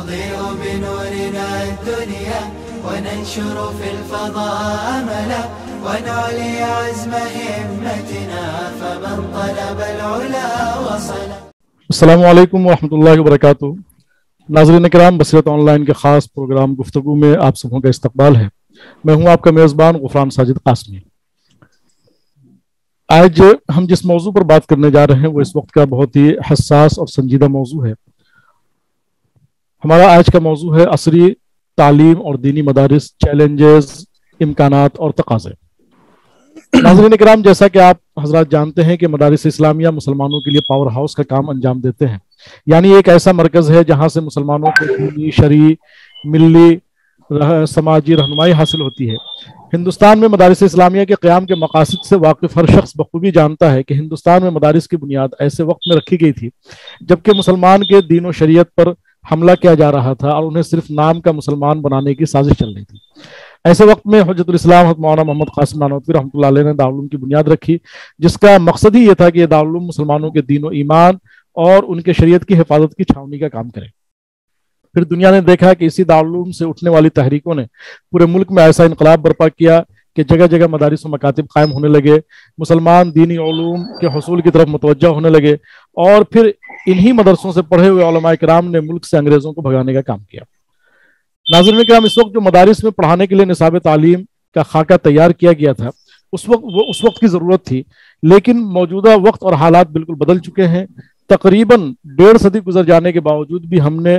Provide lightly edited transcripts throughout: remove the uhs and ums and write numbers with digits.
نضيء بنورنا الدنيا وننشر في الفضاء أملا ونعلي عزم همتنا فمن طلب العلا وصل. السلام علیکم ورحمۃ اللہ وبرکاتہ. ناظرین کرام، بصیرت آن لائن کے خاص پروگرام گفتگو میں آپ سبوں کا استقبال ہے. میں ہوں آپ کا میزبان غفران ساجد قاسمی. آج ہم جس موضوع پر بات کرنے جا رہے ہیں وہ اس وقت کا بہت ہی حساس اور سنجیدہ موضوع ہے. ہمارا آج کا موضوع ہے عصری تعلیم اور دینی مدارس، چیلنجز، امکانات اور تقاضے. ناظرین کرام، جیسا کہ آپ حضرات جانتے ہیں کہ مدارس اسلامیہ مسلمانوں کے لیے پاور ہاؤس کا کام انجام دیتے ہیں. یعنی ایک ایسا مرکز ہے جہاں سے مسلمانوں کو دینی، شرعی، ملی، سماجی رہنمائی حاصل ہوتی ہے. ہندوستان میں مدارس اسلامیہ کے قیام کے مقاصد سے واقف ہر شخص بخوبی جانتا ہے کہ ہندوستان میں مدارس کی بنیاد ایسے وقت میں رکھی گئی تھی جبکہ مسلمان کے دین و شریعت پر حملہ کیا جا رہا تھا اور انہیں صرف نام کا مسلمان بنانے کی سازش چل رہی تھی. ایسے وقت میں حجت الاسلام حضرت مولانا محمد قاسم نانوتوی رحمۃ اللہ علیہ نے دارالعلوم کی بنیاد رکھی، جس کا مقصد ہی یہ تھا کہ یہ دارالعلوم مسلمانوں کے دین و ایمان اور ان کے شریعت کی حفاظت کی چھاونی کا کام کرے. پھر دنیا نے دیکھا کہ اسی دارالعلوم سے اٹھنے والی تحریکوں نے پورے ملک میں ایسا انقلاب برپا کیا کہ جگہ جگہ مدارس و مکاتب قائم ہونے لگے، مسلمان دینی علوم کے حصول کی طرف متوجہ ہونے لگے اور پھر انہی مدرسوں سے پڑھے ہوئے علماء کرام نے ملک سے انگریزوں کو بھگانے کا کام کیا. ناظرین کرام، اس وقت جو مدارس میں پڑھانے کے لیے نصاب تعلیم کا خاکہ تیار کیا گیا تھا اس وقت کی ضرورت تھی، لیکن موجودہ وقت اور حالات بالکل بدل چکے ہیں. تقریباً 1.5 صدی گزر جانے کے باوجود بھی ہم نے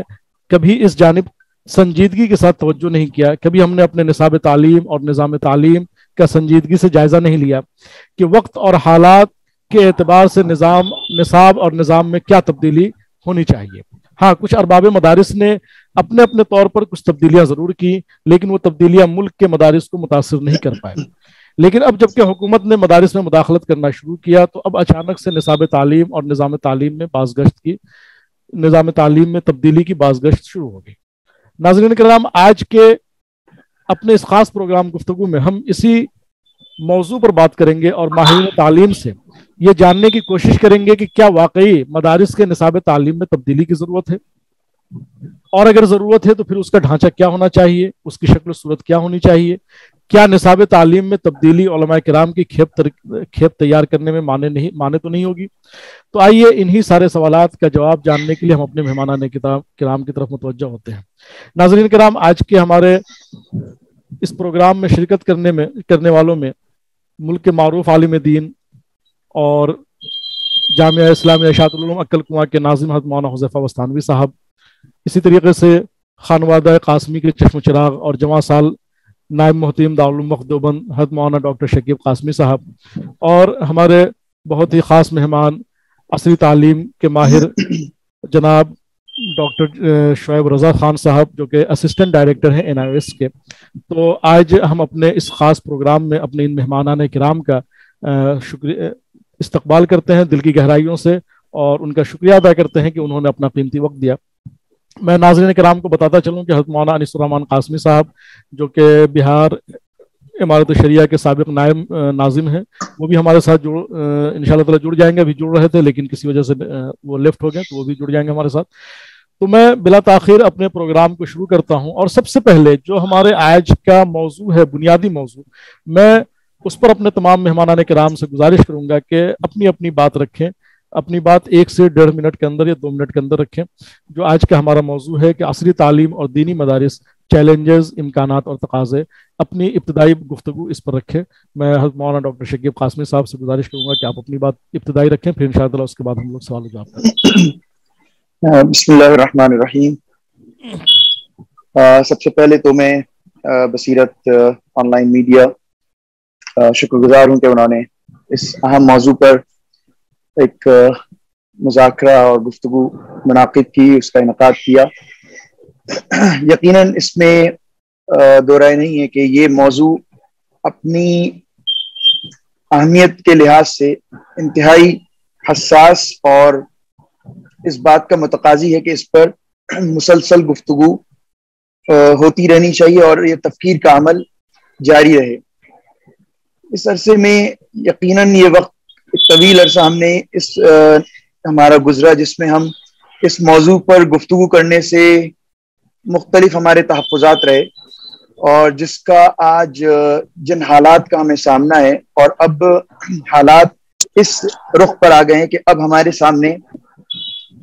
کبھی اس جانب سنجیدگی کے ساتھ توجہ نہیں کیا. کبھی ہم نے اپنے نصاب تعلیم اور نظام تعلیم کا سنجیدگی سے جائزہ نہیں لیا کہ وقت اور حالات کے اعتبار سے نصاب اور نظام میں کیا تبدیلی ہونی چاہیے. ہاں، کچھ ارباب مدارس نے اپنے اپنے طور پر کچھ تبدیلیاں ضرور کی، لیکن وہ تبدیلیاں ملک کے مدارس کو متاثر نہیں کر پائے. لیکن اب جب کہ حکومت نے مدارس میں مداخلت کرنا شروع کیا تو اب اچانک سے نصاب تعلیم اور نظام تعلیم میں تبدیلی کی بازگشت شروع ہو گئی. ناظرین کرام، آج کے اپنے اس خاص پروگرام گفتگو میں ہم اسی موضوع پر بات کریں گے اور ماہرین تعلیم سے یہ جاننے کی کوشش کریں گے کہ کیا واقعی مدارس کے نصاب تعلیم میں تبدیلی کی ضرورت ہے، اور اگر ضرورت ہے تو پھر اس کا ڈھانچہ کیا ہونا چاہیے، اس کی شکل و صورت کیا ہونی چاہیے. کیا نصاب تعلیم میں تبدیلی علماء کرام کی کھیپ تیار کرنے میں مانے تو نہیں ہوگی؟ تو آئیے انہی سارے سوالات کا جواب جاننے کے لیے ہم اپنے مہمانان کرام کی طرف متوجہ ہوتے ہیں. ناظرین کرام، آج کے ہمارے اس پروگرام میں شرکت کرنے والوں میں ملک کے معروف عالم دین اور جامعہ اسلامیہ اشاعت العلوم عقل کنواں کے ناظم حضرت مولانا حذیفہ بستانوی صاحب، اسی طریقے سے خانوادہ قاسمی کے چشم چراغ اور جواں سال نائب محتیم دارالعلوم وقف دیوبند حضرت مولانا ڈاکٹر شکیب قاسمی صاحب، اور ہمارے بہت ہی خاص مہمان عصری تعلیم کے ماہر جناب ڈاکٹر شعیب رضا خان صاحب، جو کہ اسسٹنٹ ڈائریکٹر ہیں NIOS کے. تو آج ہم اپنے اس خاص پروگرام میں اپنے ان مہمانان کرام کا استقبال کرتے ہیں دل کی گہرائیوں سے اور ان کا شکریہ ادا کرتے ہیں کہ انہوں نے اپنا قیمتی وقت دیا. میں ناظرین کرام کو بتاتا چلوں کہ حضرت مولانا انیس الرحمن قاسمی صاحب، جو کہ بہار امارت شریعہ کے سابق نائب ناظم ہیں، وہ بھی ہمارے ساتھ انشاءاللہ تعالی جڑ جائیں گے. ابھی جڑ رہے تھے لیکن کسی وجہ سے وہ لیفٹ ہو گئے، تو وہ بھی جڑ جائیں گے ہمارے ساتھ. تو میں بلا تاخیر اپنے پروگرام کو شروع کرتا ہوں، اور سب سے پہلے جو ہمارے آج کا موضوع ہے، بنیادی موضوع، میں اس پر اپنے تمام مہمانان کرام سے گزارش کروں گا کہ اپنی اپنی بات رکھیں. اپنی بات 1 سے 1.5 منٹ کے اندر یا 2 منٹ کے اندر رکھیں. جو آج کا ہمارا موضوع ہے کہ عصری تعلیم اور دینی مدارس، چیلنجز، امکانات اور تقاضے، اپنی ابتدائی گفتگو اس پر رکھیں. میں حضرت مولانا ڈاکٹر شکیب قاسمی صاحب سے گزارش کروں گا کہ آپ اپنی بات ابتدائی رکھیں، پھر انشاءاللہ اس کے بعد ہم لوگ سوال و جواب کریں. بسم اللہ الرحمن الرحیم. سب سے پہلے تو میں بصیرت آن لائن میڈیا شکر گزار ہوں کہ انہوں نے اس اہم موضوع پر ایک مذاکرہ اور گفتگو منعقد کی، اس کا انعقاد کیا. یقیناً اس میں دو رائے نہیں ہے کہ یہ موضوع اپنی اہمیت کے لحاظ سے انتہائی حساس اور اس بات کا متقاضی ہے کہ اس پر مسلسل گفتگو ہوتی رہنی چاہیے اور یہ تفکیر کا عمل جاری رہے. اس عرصے میں یقیناً یہ وقت طویل عرصہ ہم نے ہمارا گزرا جس میں ہم اس موضوع پر گفتگو کرنے سے مختلف ہمارے تحفظات رہے، اور جس کا آج جن حالات کا ہمیں سامنا ہے، اور اب حالات اس رخ پر آ گئے ہیں کہ اب ہمارے سامنے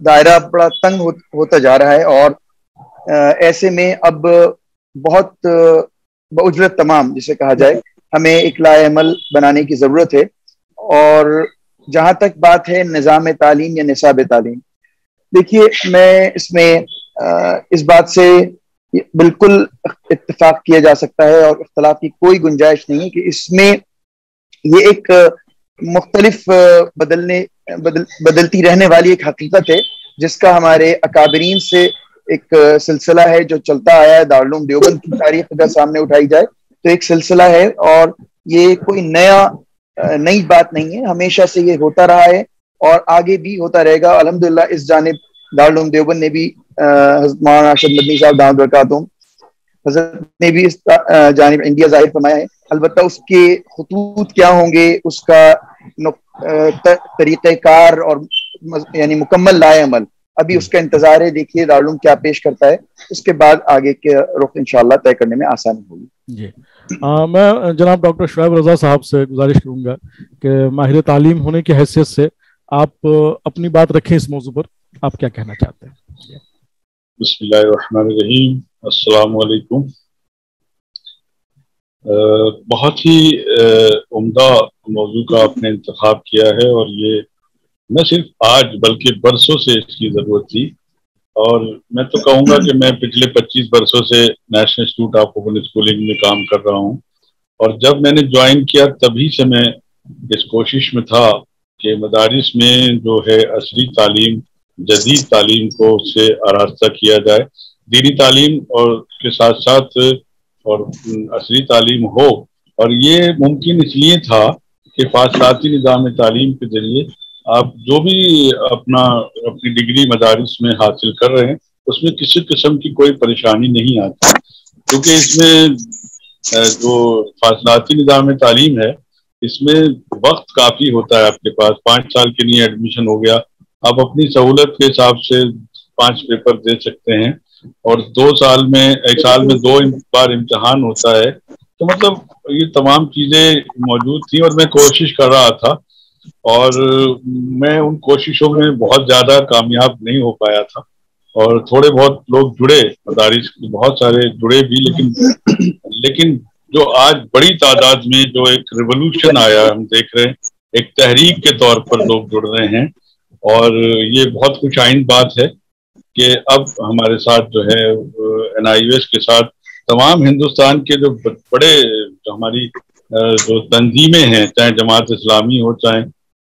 دائرہ بڑا تنگ ہوتا جا رہا ہے، اور ایسے میں اب بہت باجرت تمام جسے کہا جائے ہمیں ایک لائحہ عمل بنانے کی ضرورت ہے۔ اور جہاں تک بات ہے نظام تعلیم یا نصاب تعلیم، دیکھیے میں اس میں اس بات سے بالکل اتفاق کیا جا سکتا ہے اور اختلاف کی کوئی گنجائش نہیں ہے کہ اس میں یہ ایک مختلف بدلتی رہنے والی ایک حقیقت ہے، جس کا ہمارے اکابرین سے ایک سلسلہ ہے جو چلتا آیا ہے۔ دارالعلوم دیوبند کی تاریخ اگر سامنے اٹھائی جائے تو ایک سلسلہ ہے، اور یہ کوئی نئی بات نہیں ہے، ہمیشہ سے یہ ہوتا رہا ہے اور آگے بھی ہوتا رہے گا۔ الحمدللہ اس جانب دارالعلوم دیوبند نے بھی حضرت مولانا ارشد مدنی صاحب دامت برکاتہم حضرت نے بھی اس جانب انڈیا ظاہر فرمایا ہے۔ البتہ اس کے خطوط کیا ہوں گے، اس کا طریقہ کار اور یعنی مکمل لائحہ عمل ابھی اس کا انتظار ہے۔ دیکھیے دارالعلوم کیا پیش کرتا ہے، اس کے بعد آگے کے رخ انشاءاللہ طے کرنے میں آسانی ہوگی۔ جی میں جناب ڈاکٹر شعیب رضا صاحب سے گزارش کروں گا کہ ماہر تعلیم ہونے کی حیثیت سے آپ اپنی بات رکھیں اس موضوع پر، آپ کیا کہنا چاہتے ہیں؟ بسم اللہ الرحمن الرحیم، السلام علیکم۔ بہت ہی عمدہ موضوع کا آپ نے انتخاب کیا ہے، اور یہ نہ صرف آج بلکہ برسوں سے اس کی ضرورت تھی، اور میں تو کہوں گا کہ میں پچھلے 25 برسوں سے national institute of open schooling میں کام کر رہا ہوں، اور جب میں نے جوائن کیا تبھی سے میں اس کوشش میں تھا کہ مدارس میں جو ہے عصری تعلیم، جدید تعلیم کو اس سے آراستہ کیا جائے، دینی تعلیم اور کے ساتھ ساتھ اور عصری تعلیم ہو۔ اور یہ ممکن اس لیے تھا کہ فاصلاتی نظام تعلیم کے ذریعے آپ جو بھی اپنی ڈگری مدارس میں حاصل کر رہے ہیں اس میں کسی قسم کی کوئی پریشانی نہیں آتی، کیونکہ اس میں جو فاصلاتی نظام تعلیم ہے اس میں وقت کافی ہوتا ہے، آپ کے پاس 5 سال کے لیے ایڈمیشن ہو گیا، آپ اپنی سہولت کے حساب سے 5 پیپر دے سکتے ہیں، اور 2 سال میں ایک سال میں 2 بار امتحان ہوتا ہے، تو مطلب یہ تمام چیزیں موجود تھیں، اور میں کوشش کر رہا تھا، اور میں ان کوششوں میں بہت زیادہ کامیاب نہیں ہو پایا تھا، اور تھوڑے بہت لوگ جڑے، مدارس کے بہت سارے جڑے بھی، لیکن جو آج بڑی تعداد میں جو ایک ریولوشن آیا ہم دیکھ رہے ہیں، ایک تحریک کے طور پر لوگ جڑ رہے ہیں، اور یہ بہت خوش آئند بات ہے کہ اب ہمارے ساتھ جو ہے NIOS کے ساتھ تمام ہندوستان کے جو بڑے ہماری جو تنظیمیں ہیں، چاہے جماعت اسلامی ہو، چاہے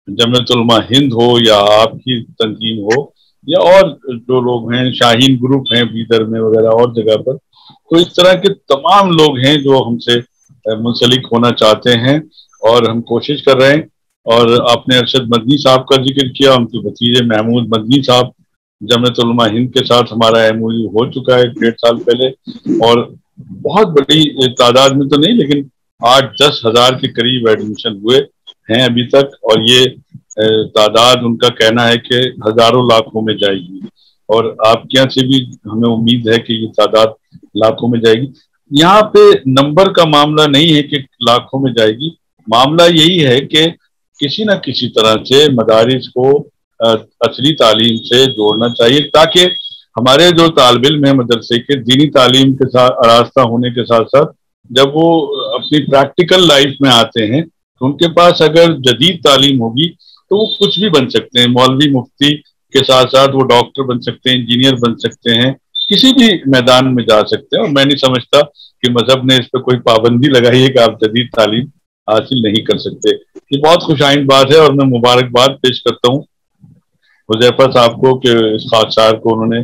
جمعیت علماء ہند ہو، یا آپ کی تنظیم ہو، یا اور جو لوگ ہیں، شاہین گروپ ہیں بیدر میں وغیرہ اور جگہ پر، تو اس طرح کے تمام لوگ ہیں جو ہم سے منسلک ہونا چاہتے ہیں، اور ہم کوشش کر رہے ہیں۔ اور آپ نے ارشد مدنی صاحب کا ذکر کیا، ان کے بھتیجے محمود مدنی صاحب، جمعیت علماء ہند کے ساتھ ہمارا MOU ہو چکا ہے 1.5 سال پہلے، اور بہت بڑی تعداد میں تو نہیں لیکن 8-10 ہزار کے قریب ایڈمیشن ہوئے ہیں ابھی تک، اور یہ تعداد ان کا کہنا ہے کہ ہزاروں لاکھوں میں جائے گی، اور آپ کے یہاں سے بھی ہمیں امید ہے کہ یہ تعداد لاکھوں میں جائے گی۔ یہاں پہ نمبر کا معاملہ نہیں ہے کہ لاکھوں میں جائے گی، معاملہ یہی ہے کہ کسی نہ کسی طرح سے مدارس کو عصری تعلیم سے جوڑنا چاہیے، تاکہ ہمارے جو طالب علم ہیں مدرسے کے دینی تعلیم کے ساتھ آراستہ ہونے کے ساتھ ساتھ جب وہ اپنی پریکٹیکل لائف میں آتے ہیں تو ان کے پاس اگر جدید تعلیم ہوگی تو وہ کچھ بھی بن سکتے ہیں، مولوی مفتی کے ساتھ ساتھ وہ ڈاکٹر بن سکتے ہیں، انجینئر بن سکتے ہیں، کسی بھی میدان میں جا سکتے ہیں، اور میں نہیں سمجھتا کہ مذہب نے اس پہ کوئی پابندی لگائی ہے کہ آپ جدید تعلیم حاصل نہیں کر سکتے۔ یہ بہت خوش آئند بات ہے، اور میں مبارکباد پیش کرتا ہوں حذیفہ صاحب کو کہ اس خاکسار کو انہوں نے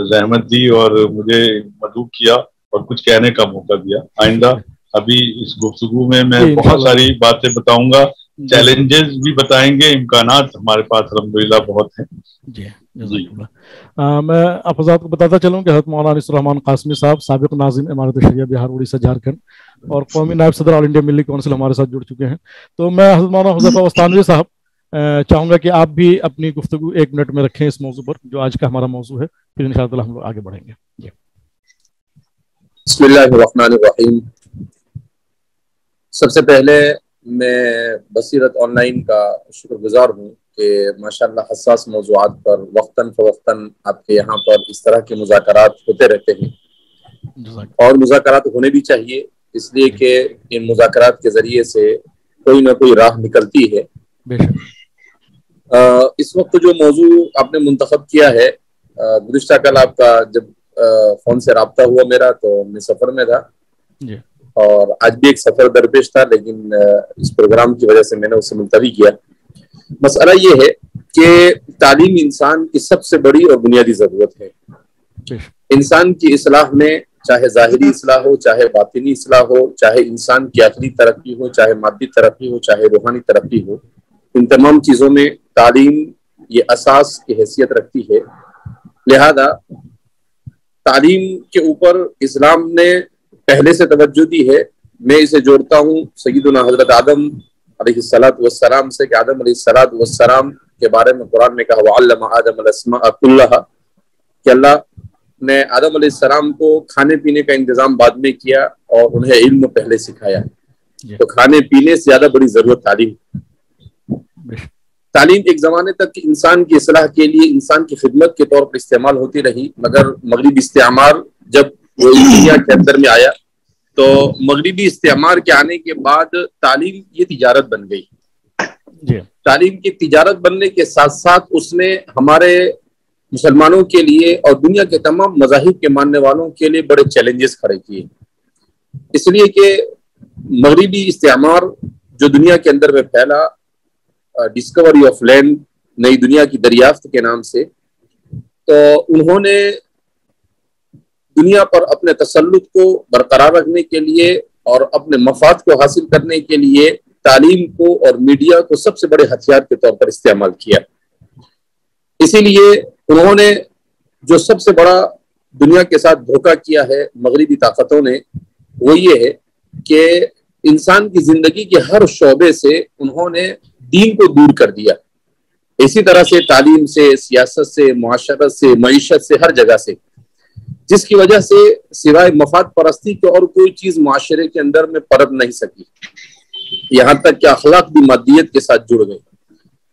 زحمت دی اور مجھے مدعو کیا اور کچھ کہنے کا موقع دیا۔ آئندہ ابھی اس گفتگو میں بہت ساری باتیں بتاؤں گا، چیلنجز بھی بتائیں گے، امکانات ہمارے پاس الحمدللہ بہت ہیں۔ جی میں آپ حضرات کو بتاتا چلوں کہ حضرت مولانا انیس الرحمان قاسمی صاحب سابق ناظم امارت شریعہ بہار اڑیسہ جھارکھنڈ اور قومی نائب صدر آل انڈیا ملی کونسل ہمارے ساتھ جڑ چکے ہیں۔ تو میں حضرت مولانا حذیفہ وسطانوی صاحب چاہوں گا کہ آپ بھی اپنی گفتگو 1 منٹ میں رکھیں اس موضوع پر جو آج کا ہمارا موضوع ہے، پھر انشاءاللہ ہم لوگ آگے بڑھیں گے۔ بسم اللہ الرحمن الرحیم. سب سے پہلے میں بصیرت آن لائن کا شکر گزار ہوں کہ ماشاءاللہ حساس موضوعات پر وقتاً فوقتاً آپ کے یہاں پر اس طرح کے مذاکرات ہوتے رہتے ہیں اور مذاکرات ہونے بھی چاہیے، اس لیے کہ ان مذاکرات کے ذریعے سے کوئی نہ کوئی راہ نکلتی ہے. اس وقت جو موضوع آپ نے منتخب کیا ہے، گزشتہ کل آپ کا جب فون سے رابطہ ہوا میرا تو میں سفر میں تھا اور آج بھی ایک سفر درپیش تھا، لیکن اس پروگرام کی وجہ سے میں نے اسے ملتوی کیا. مسئلہ یہ ہے کہ تعلیم انسان کی سب سے بڑی اور بنیادی ضرورت ہے. انسان کی اصلاح میں چاہے ظاہری اصلاح ہو، چاہے باطنی اصلاح ہو، چاہے انسان کی عقلی ترقی ہو، چاہے مادی ترقی ہو، چاہے روحانی ترقی ہو، ان تمام چیزوں میں تعلیم یہ اساس کی حیثیت رکھتی ہے. لہذا تعلیم کے اوپر اسلام نے پہلے سے توجہ دی ہے. میں اسے جوڑتا ہوں سیدنا حضرت آدم علیہ الصلاۃ والسلام سے کہ آدم علیہ الصلاۃ والسلام کے بارے میں قرآن نے کہا وعلم آدم الاسماء کلھا، کہ اللہ نے آدم علیہ السلام کو کھانے پینے کا انتظام بعد میں کیا اور انہیں علم پہلے سکھایا. تو کھانے پینے سے زیادہ بڑی ضرورت تعلیم. تعلیم ایک زمانے تک انسان کی اصلاح کے لیے انسان کی خدمت کے طور پر استعمال ہوتی رہی، مگر مغربی استعمار جب وہ دنیا کے اندر میں آیا تو مغربی استعمار کے آنے کے بعد تعلیم یہ تجارت بن گئی. تعلیم کی تجارت بننے کے ساتھ ساتھ اس نے ہمارے مسلمانوں کے لیے اور دنیا کے تمام مذاہب کے ماننے والوں کے لیے بڑے چیلنجز کھڑے کیے، اس لیے کہ مغربی استعمار جو دنیا کے اندر میں پھیلا، ڈسکوری آف لینڈ، نئی دنیا کی دریافت کے نام سے، تو انہوں نے دنیا پر اپنے تسلط کو برقرار رکھنے کے لیے اور اپنے مفاد کو حاصل کرنے کے لیے تعلیم کو اور میڈیا کو سب سے بڑے ہتھیار کے طور پر استعمال کیا. اسی لیے انہوں نے جو سب سے بڑا دنیا کے ساتھ دھوکہ کیا ہے مغربی طاقتوں نے، وہ یہ ہے کہ انسان کی زندگی کے ہر شعبے سے انہوں نے دین کو دور کر دیا. اسی طرح سے تعلیم سے، سیاست سے، معاشرت سے، معیشت سے، ہر جگہ سے، جس کی وجہ سے سوائے مفاد پرستی کے اور کوئی چیز معاشرے کے اندر میں پرت نہیں سکی، یہاں تک کہ اخلاق بھی مادیت کے ساتھ جڑ گئے.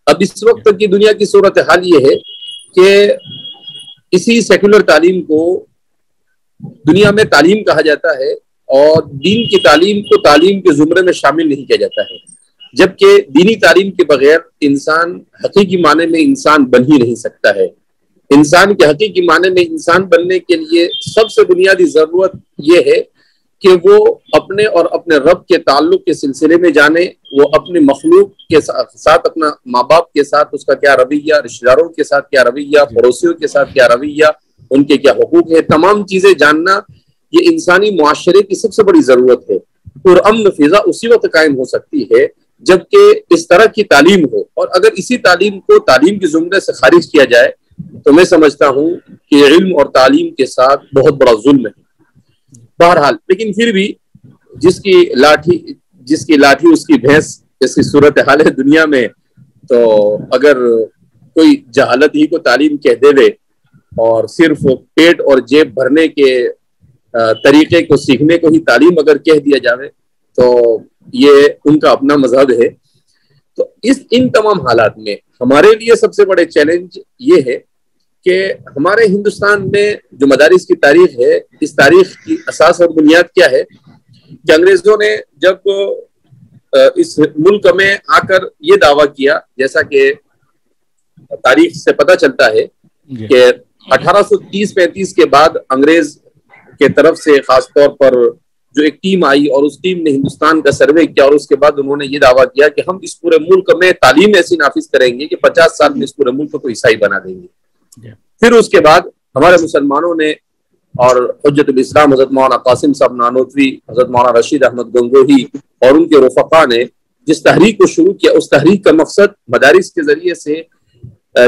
اب اس وقت کی دنیا کی صورتحال یہ ہے کہ اسی سیکولر تعلیم کو دنیا میں تعلیم کہا جاتا ہے اور دین کی تعلیم کو تعلیم کے زمرے میں شامل نہیں کیا جاتا ہے، جبکہ دینی تعلیم کے بغیر انسان حقیقی معنی میں انسان بن ہی نہیں سکتا ہے. انسان کے حقیقی معنی میں انسان بننے کے لیے سب سے بنیادی ضرورت یہ ہے کہ وہ اپنے اور اپنے رب کے تعلق کے سلسلے میں جانے، وہ اپنے مخلوق کے ساتھ، اپنا ماں باپ کے ساتھ اس کا کیا رویہ، رشتہ داروں کے ساتھ کیا رویہ، پڑوسیوں کے ساتھ کیا رویہ، ان کے کیا حقوق ہے، تمام چیزیں جاننا یہ انسانی معاشرے کی سب سے بڑی ضرورت ہے. اور امن فضا اسی وقت قائم ہو سکتی ہے جبکہ اس طرح کی تعلیم ہو، اور اگر اسی تعلیم کو تعلیم کے زمرے سے خارج کیا جائے تو میں سمجھتا ہوں کہ علم اور تعلیم کے ساتھ بہت بڑا ظلم ہے. بہرحال لیکن پھر بھی جس کی لاٹھی اس کی بھینس، اس کی صورتحال ہے دنیا میں، تو اگر کوئی جہالت ہی کو تعلیم کہہ دے اور صرف پیٹ اور جیب بھرنے کے طریقے کو سیکھنے کو ہی تعلیم اگر کہہ دیا جاوے تو یہ ان کا اپنا مذہب ہے. تو ان تمام حالات میں ہمارے لیے سب سے بڑے چیلنج یہ ہے کہ ہمارے ہندوستان میں جو مدارس کی تاریخ ہے، اس تاریخ کی اساس اور بنیاد کیا ہے کہ انگریزوں نے جب اس ملک میں آ کر یہ دعویٰ کیا، جیسا کہ تاریخ سے پتہ چلتا ہے کہ 1830-35 کے بعد انگریز کے طرف سے خاص طور پر جو ایک ٹیم آئی اور اس ٹیم نے ہندوستان کا سروے کیا، اور اس کے بعد انہوں نے یہ دعویٰ کیا کہ ہم اس پورے ملک میں تعلیم ایسی نافذ کریں گے کہ 50 سال میں اس پورے ملک کو عیسائی بنا دیں گے. پھر اس کے بعد ہمارے مسلمانوں نے اور حجت الاسلام حضرت مولانا قاسم صاحب نانوتوی، حضرت مولانا رشید احمد گنگوہی اور ان کے رفقا نے جس تحریک کو شروع کیا، اس تحریک کا مقصد مدارس کے ذریعے سے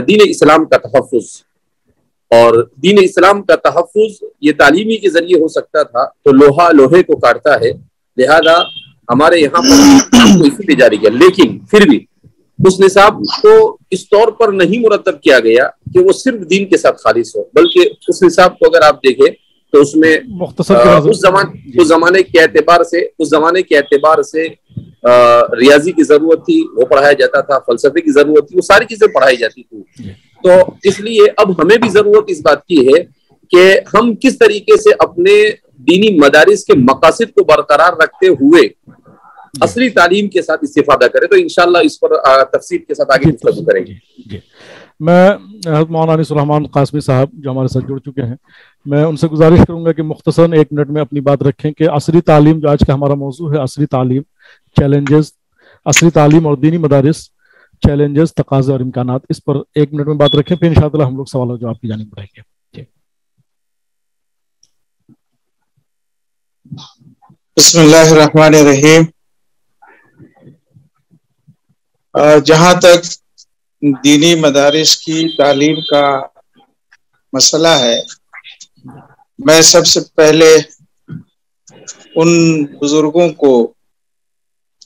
دین اسلام کا تحفظ، اور دین اسلام کا تحفظ یہ تعلیمی کے ذریعے ہو سکتا تھا تو لوہا لوہے کو کاٹتا ہے، لہذا ہمارے یہاں پر اسی لیے جاری کیا. لیکن پھر بھی اس نصاب کو اس طور پر نہیں مرتب کیا گیا کہ وہ صرف دین کے ساتھ خالص ہو، بلکہ اس نصاب کو اگر آپ دیکھیں تو اس میں مختصر اس زمانے کے اعتبار سے ریاضی کی ضرورت تھی، وہ پڑھایا جاتا تھا، فلسفے کی ضرورت تھی، وہ ساری چیزیں پڑھائی جاتی تھی. تو اس لیے اب ہمیں بھی ضرورت اس بات کی ہے کہ ہم کس طریقے سے اپنے دینی مدارس کے مقاصد کو برقرار رکھتے ہوئے اصلی تعلیم کے ساتھ استفادہ کریں. تو انشاءاللہ اس پر تفصیل کے ساتھ آگے گفتگو کریں گے. میں مولانا انیس الرحمان قاسمی صاحب جو ہمارے ساتھ جڑ چکے ہیں، میں ان سے گزارش کروں گا کہ مختصراً 1 منٹ میں اپنی بات رکھیں کہ عصری تعلیم، جو آج کا ہمارا موضوع ہے، عصری تعلیم چیلنجز، عصری تعلیم اور دینی مدارس چیلنجز، تقاضے اور امکانات، اس پر 1 منٹ میں بات رکھیں، پھر انشاءاللہ ہم لوگ سوال و جواب کی جانب بڑھیں گے. بسم اللہ الرحمن الرحیم. جہاں تک دینی مدارس کی تعلیم کا مسئلہ ہے، میں سب سے پہلے ان بزرگوں کو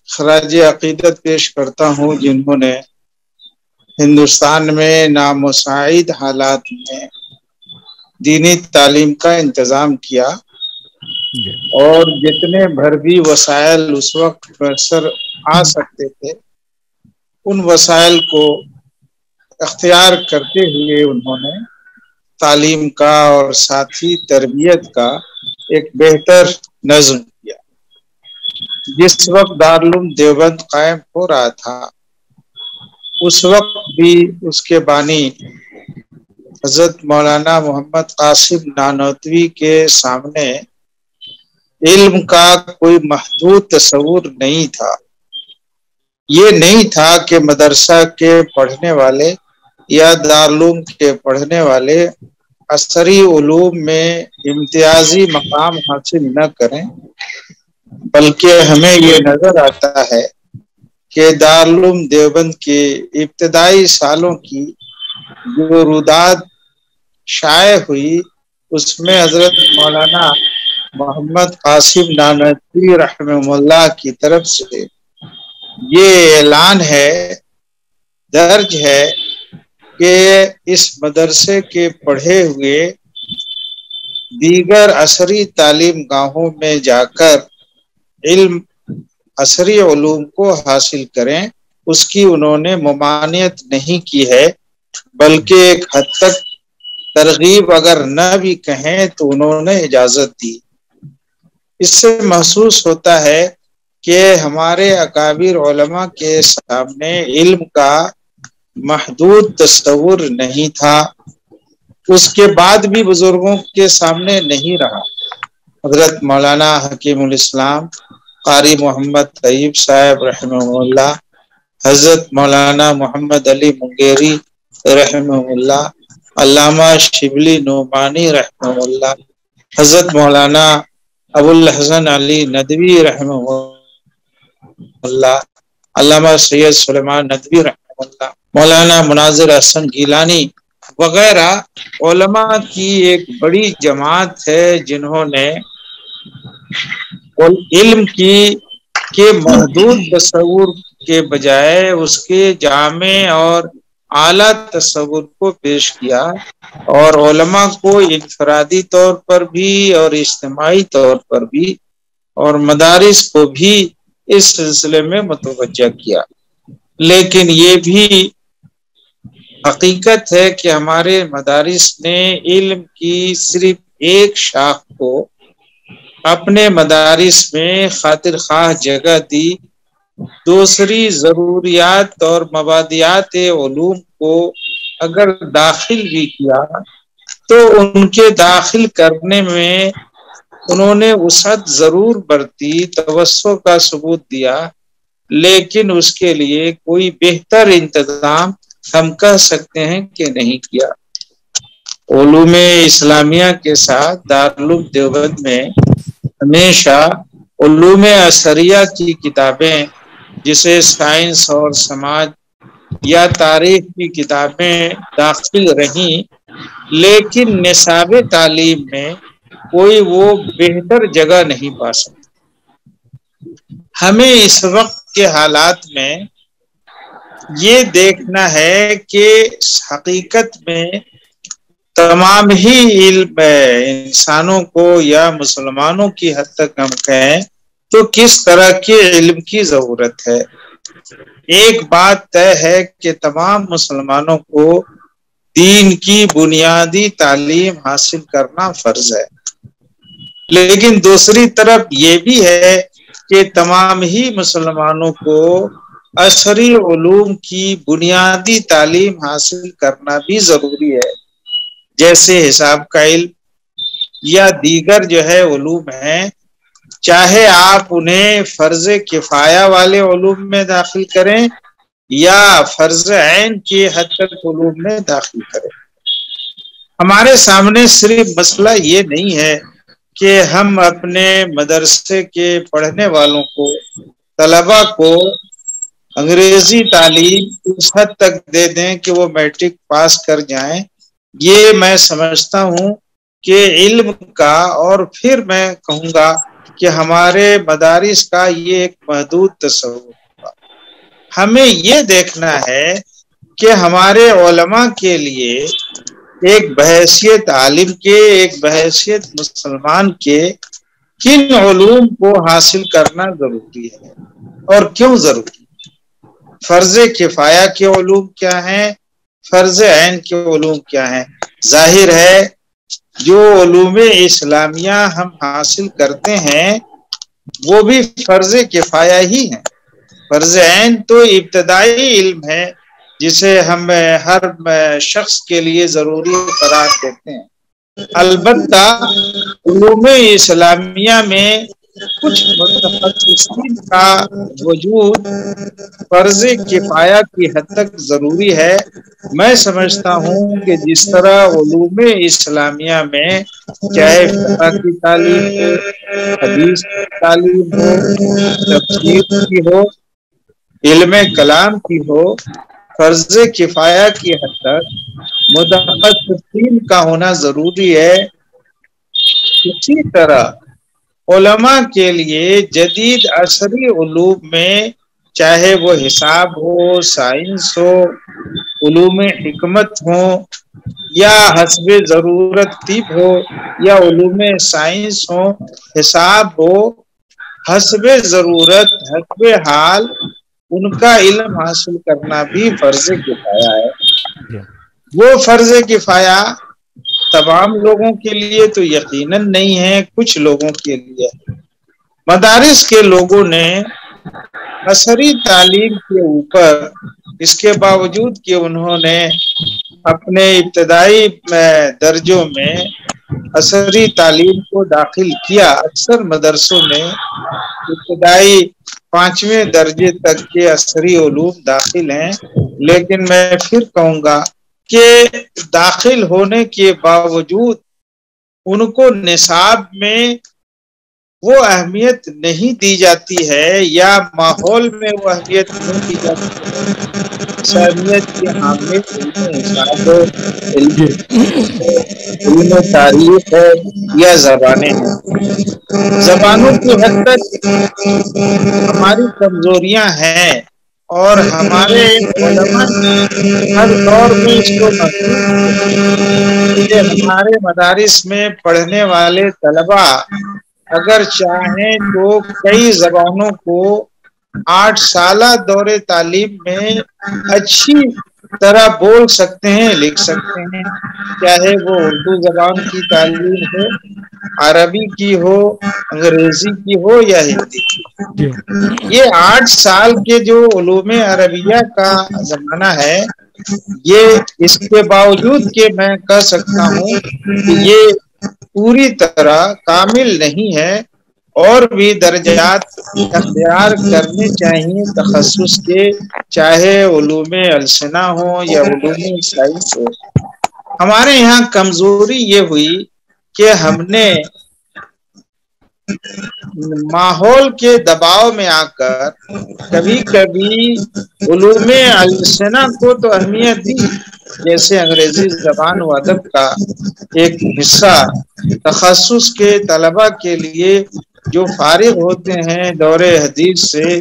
خراج عقیدت پیش کرتا ہوں جنہوں نے ہندوستان میں نامساعد حالات میں دینی تعلیم کا انتظام کیا، اور جتنے بھر بھی وسائل اس وقت میسر آ سکتے تھے ان وسائل کو اختیار کرتے ہوئے انہوں نے تعلیم کا اور ساتھ ہی تربیت کا ایک بہتر نظم کیا. جس وقت دارالعلوم دیوبند قائم ہو رہا تھا اس وقت بھی اس کے بانی حضرت مولانا محمد قاسم نانوتوی کے سامنے علم کا کوئی محدود تصور نہیں تھا. یہ نہیں تھا کہ مدرسہ کے پڑھنے والے یا دارالعلوم کے پڑھنے والے عصری علوم میں امتیازی مقام حاصل نہ کریں، بلکہ ہمیں یہ نظر آتا ہے کہ دارالعلوم دیوبند کے ابتدائی سالوں کی جو روداد شائع ہوئی اس میں حضرت مولانا محمد قاسم نانوتوی رحمہ اللہ کی طرف سے یہ اعلان ہے، درج ہے کہ اس مدرسے کے پڑھے ہوئے دیگر عصری تعلیم گاہوں میں جا کر علم عصری علوم کو حاصل کریں. اس کی انہوں نے ممانعت نہیں کی ہے، بلکہ ایک حد تک ترغیب اگر نہ بھی کہیں تو انہوں نے اجازت دی. اس سے محسوس ہوتا ہے کہ ہمارے اکابر علماء کے سامنے علم کا محدود تصور نہیں تھا، اس کے بعد بھی بزرگوں کے سامنے نہیں رہا. حضرت مولانا حکیم الاسلام قاری محمد طیب صاحب رحمہ اللہ، حضرت مولانا محمد علی منگیری رحمہ اللہ، علامہ شبلی نعمانی رحمہ اللہ، حضرت مولانا ابو الحسن علی ندوی رحمہ اللہ، علامہ سید سلیمان ندوی رحمہ اللہ، مولانا مناظر حسن گیلانی وغیرہ علماء کی ایک بڑی جماعت ہے جنہوں نے علم کے محدود تصور کے بجائے اس کے جامع اور اعلیٰ تصور کو پیش کیا، اور علماء کو انفرادی طور پر بھی اور اجتماعی طور پر بھی اور مدارس کو بھی اس سلسلے میں متوجہ کیا. لیکن یہ بھی حقیقت ہے کہ ہمارے مدارس نے علم کی صرف ایک شاخ کو اپنے مدارس میں خاطر خواہ جگہ دی، دوسری ضروریات اور مبادیات علوم کو اگر داخل بھی کیا تو ان کے داخل کرنے میں انہوں نے وسعت ضرور برتی، توسع کا ثبوت دیا، لیکن اس کے لیے کوئی بہتر انتظام ہم کہہ سکتے ہیں کہ نہیں کیا. علوم اسلامیہ کے ساتھ دارالعلوم دیوبند میں ہمیشہ علوم عصریہ کی کتابیں جسے سائنس اور سماج یا تاریخ کی کتابیں داخل رہیں، لیکن نصاب تعلیم میں کوئی وہ بہتر جگہ نہیں پا سکتا. ہمیں اس وقت کے حالات میں یہ دیکھنا ہے کہ حقیقت میں تمام ہی علم انسانوں کو یا مسلمانوں کی حد تک ہم کہیں تو کس طرح کے علم کی ضرورت ہے؟ ایک بات طے ہے کہ تمام مسلمانوں کو دین کی بنیادی تعلیم حاصل کرنا فرض ہے، لیکن دوسری طرف یہ بھی ہے کہ تمام ہی مسلمانوں کو عصری علوم کی بنیادی تعلیم حاصل کرنا بھی ضروری ہے، جیسے حساب کا علم یا دیگر جو ہے علوم ہیں، چاہے آپ انہیں فرض کفایہ والے علوم میں داخل کریں یا فرض عین کی حد تک علوم میں داخل کریں۔ ہمارے سامنے صرف مسئلہ یہ نہیں ہے کہ ہم اپنے مدرسے کے پڑھنے والوں کو، طلباء کو انگریزی تعلیم اس حد تک دے دیں کہ وہ میٹرک پاس کر جائیں۔ یہ میں سمجھتا ہوں کہ علم کا، اور پھر میں کہوں گا کہ ہمارے مدارس کا یہ ایک محدود تصور ہوگا۔ ہمیں یہ دیکھنا ہے کہ ہمارے علماء کے لیے ایک بحیثیت عالم کے، ایک بحیثیت مسلمان کے کن علوم کو حاصل کرنا ضروری ہے اور کیوں ضروری ہے۔ فرض کفایہ کے علوم کیا ہیں، فرض عین کے علوم کیا ہیں؟ ظاہر ہے جو علوم اسلامیہ ہم حاصل کرتے ہیں وہ بھی فرض کفایہ ہی ہیں۔ فرض عین تو ابتدائی علم ہے جسے ہم ہر شخص کے لیے ضروری قرار دیتے ہیں۔ البتہ علوم اسلامیہ میں کچھ متخصصین کا وجود فرض کفایہ کی حد تک ضروری ہے۔ میں سمجھتا ہوں کہ جس طرح علوم اسلامیہ میں چاہے فقہ کی تعلیم ہو، حدیث کی تعلیم ہو، تفسیر کی ہو، علم کلام کی ہو، فرض کفایہ کی حد تک متخصصین کا ہونا ضروری ہے، اسی طرح علماء کے لیے جدید عصری علوم میں چاہے وہ حساب ہو، سائنس ہو، علوم حکمت ہو، یا حسب ضرورت طب ہو، یا علوم سائنس ہو، حساب ہو، حسب ضرورت، حسب حال ان کا علم حاصل کرنا بھی فرض کفایہ ہے۔ وہ فرض کفایہ تمام لوگوں کے لیے تو یقیناً نہیں ہے، کچھ لوگوں کے لیے۔ مدارس کے لوگوں نے عصری تعلیم کے اوپر، اس کے باوجود کہ انہوں نے اپنے ابتدائی درجوں میں عصری تعلیم کو داخل کیا، اکثر مدرسوں میں ابتدائی 5ویں درجے تک کے عصری علوم داخل ہیں، لیکن میں پھر کہوں گا کہ داخل ہونے کے باوجود ان کو نصاب میں وہ اہمیت نہیں دی جاتی ہے، یا ماحول میں وہ اہمیت نہیں دی جاتی ہے۔ اس اہمیت کے حامل علم ہو، علم تاریخ ہے یا زبانیں ہیں۔ زبانوں کی حد تک ہماری کمزوریاں ہیں، اور ہمارے علماء ہر دور میں اس کو محسوس کہ ہمارے مدارس میں پڑھنے والے طلباء اگر چاہیں تو کئی زبانوں کو 8 سالہ دور تعلیم میں اچھی طرح بول سکتے ہیں، لکھ سکتے ہیں، چاہے وہ اردو زبان کی تعلیم ہو، عربی کی ہو، انگریزی کی ہو یا ہندی کی۔ یہ 8 سال کے جو علوم عربیہ کا زمانہ ہے، یہ اس کے باوجود کہ میں کہہ سکتا ہوں کہ یہ پوری طرح کامل نہیں ہے، اور بھی درجات اختیار کرنے چاہیے تخصص کے، چاہے علوم السنہ ہو یا علوم سائنس ہو۔ ہمارے یہاں کمزوری یہ ہوئی کہ ہم نے ماحول کے دباؤ میں آ کر کبھی کبھی علوم السنہ کو تو اہمیت دی، جیسے انگریزی زبان و ادب کا ایک حصہ تخصص کے طلباء کے لیے جو فارغ ہوتے ہیں دور حدیث سے،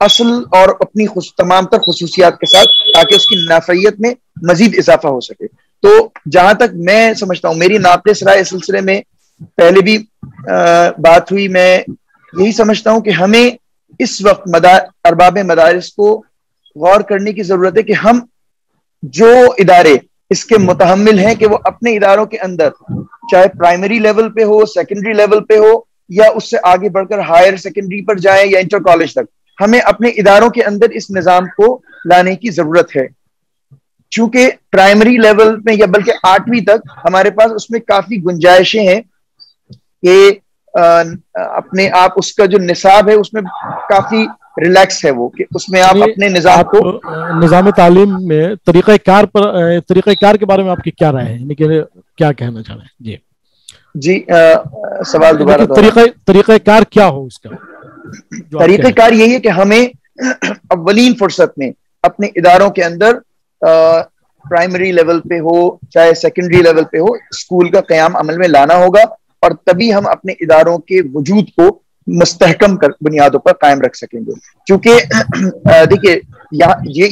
اصل اور اپنی تمام تر خصوصیات کے ساتھ، تاکہ اس کی نافعیت میں مزید اضافہ ہو سکے۔ تو جہاں تک میں سمجھتا ہوں، میری ناقص رائے اس سلسلے میں پہلے بھی بات ہوئی، میں یہی سمجھتا ہوں کہ ہمیں اس وقت ارباب مدارس کو غور کرنے کی ضرورت ہے کہ ہم جو ادارے اس کے متحمل ہیں کہ وہ اپنے اداروں کے اندر، چاہے پرائمری لیول پہ ہو، سیکنڈری لیول پہ ہو، یا اس سے آگے بڑھ کر ہائر سیکنڈری پر جائیں یا انٹر کالج تک، ہمیں اپنے اداروں کے اندر اس نظام کو لانے کی ضرورت ہے۔ چونکہ پرائمری لیول میں یا بلکہ 8ویں تک ہمارے پاس اس میں کافی گنجائشیں ہیں کہ اپنے آپ اس کا جو نصاب ہے اس میں کافی ریلیکس ہے، وہ کہ اس میں آپ اپنے نظام کو، نظام تعلیم میں طریقہ کار کے بارے میں آپ کی کیا رائے ہے، یعنی کہ کیا کہنا چاہ رہے ہیں؟ جی سوال دوبارہ طریقہ کار کیا ہو اس کا؟ طریقہ کار یہی ہے کہ ہمیں اولین فرصت میں اپنے اداروں کے اندر پرائمری لیول پہ ہو چاہے سیکنڈری لیول پہ ہو، اسکول کا قیام عمل میں لانا ہوگا، اور تبھی ہم اپنے اداروں کے وجود کو مستحکم بنیادوں پر قائم رکھ سکیں گے۔ کیونکہ دیکھیے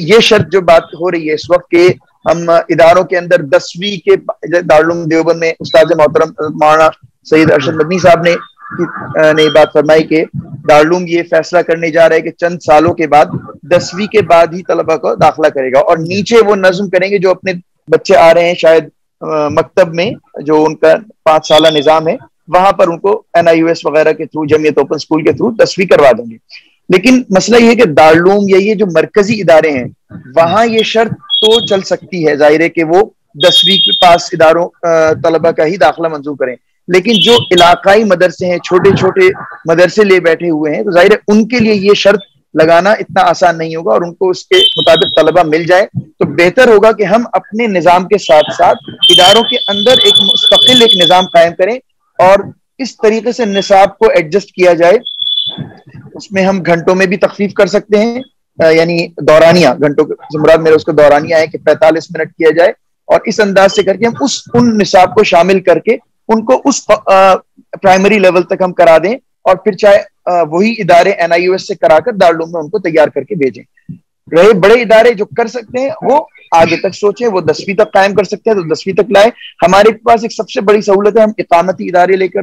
یہ شرط جو بات ہو رہی ہے اس وقت کہ ہم اداروں کے اندر 10ویں کے دارالعلوم دیوبند میں استاد محترم مولانا سید ارشد مدنی صاحب نے یہ بات فرمائی کہ دارالعلوم یہ فیصلہ کرنے جا رہا ہے کہ چند سالوں کے بعد 10ویں کے بعد ہی طلبہ کو داخلہ کرے گا، اور نیچے وہ نظم کریں گے جو اپنے بچے آ رہے ہیں شاید مکتب میں جو ان کا 5 سالہ نظام ہے، وہاں پر ان کو NIOS وغیرہ کے تھرو، جمعیت اوپن اسکول کے تھرو 10ویں کروا دیں گے۔ لیکن مسئلہ یہ ہے کہ دارالعلوم یا یہ جو مرکزی ادارے ہیں وہاں یہ شرط تو چل سکتی ہے، ظاہر ہے کہ وہ 10ویں کے پاس اداروں طلبہ کا ہی داخلہ منظور کریں، لیکن جو علاقائی مدرسے ہیں، چھوٹے چھوٹے مدرسے لے بیٹھے ہوئے ہیں، تو ظاہر ہے ان کے لیے یہ شرط لگانا اتنا آسان نہیں ہوگا، اور ان کو اس کے مطابق طلبہ مل جائے تو بہتر ہوگا کہ ہم اپنے نظام کے ساتھ ساتھ اداروں کے اندر ایک مستقل ایک نظام قائم کریں، اور اس طریقے سے نصاب کو ایڈجسٹ کیا جائے۔ اس میں ہم گھنٹوں میں بھی تخفیف کر سکتے ہیں، یعنی دورانیہ گھنٹوں سے مراد میرے اس کو دورانیہ ہے کہ 45 منٹ کیا جائے، اور اس انداز سے کر کے ہم ان نصاب کو شامل کر کے ان کو اس پرائمری لیول تک ہم کرا دیں، اور پھر چاہے وہی ادارے NIOS سے کرا کر دارالعلوم میں ان کو تیار کر کے بھیجیں۔ رہے بڑے ادارے جو کر سکتے ہیں وہ آگے تک سوچیں، وہ 10ویں تک قائم کر سکتے ہیں تو 10ویں تک لائیں۔ ہمارے پاس ایک سب سے بڑی سہولت ہے، ہم اقامتی ادارے لے کر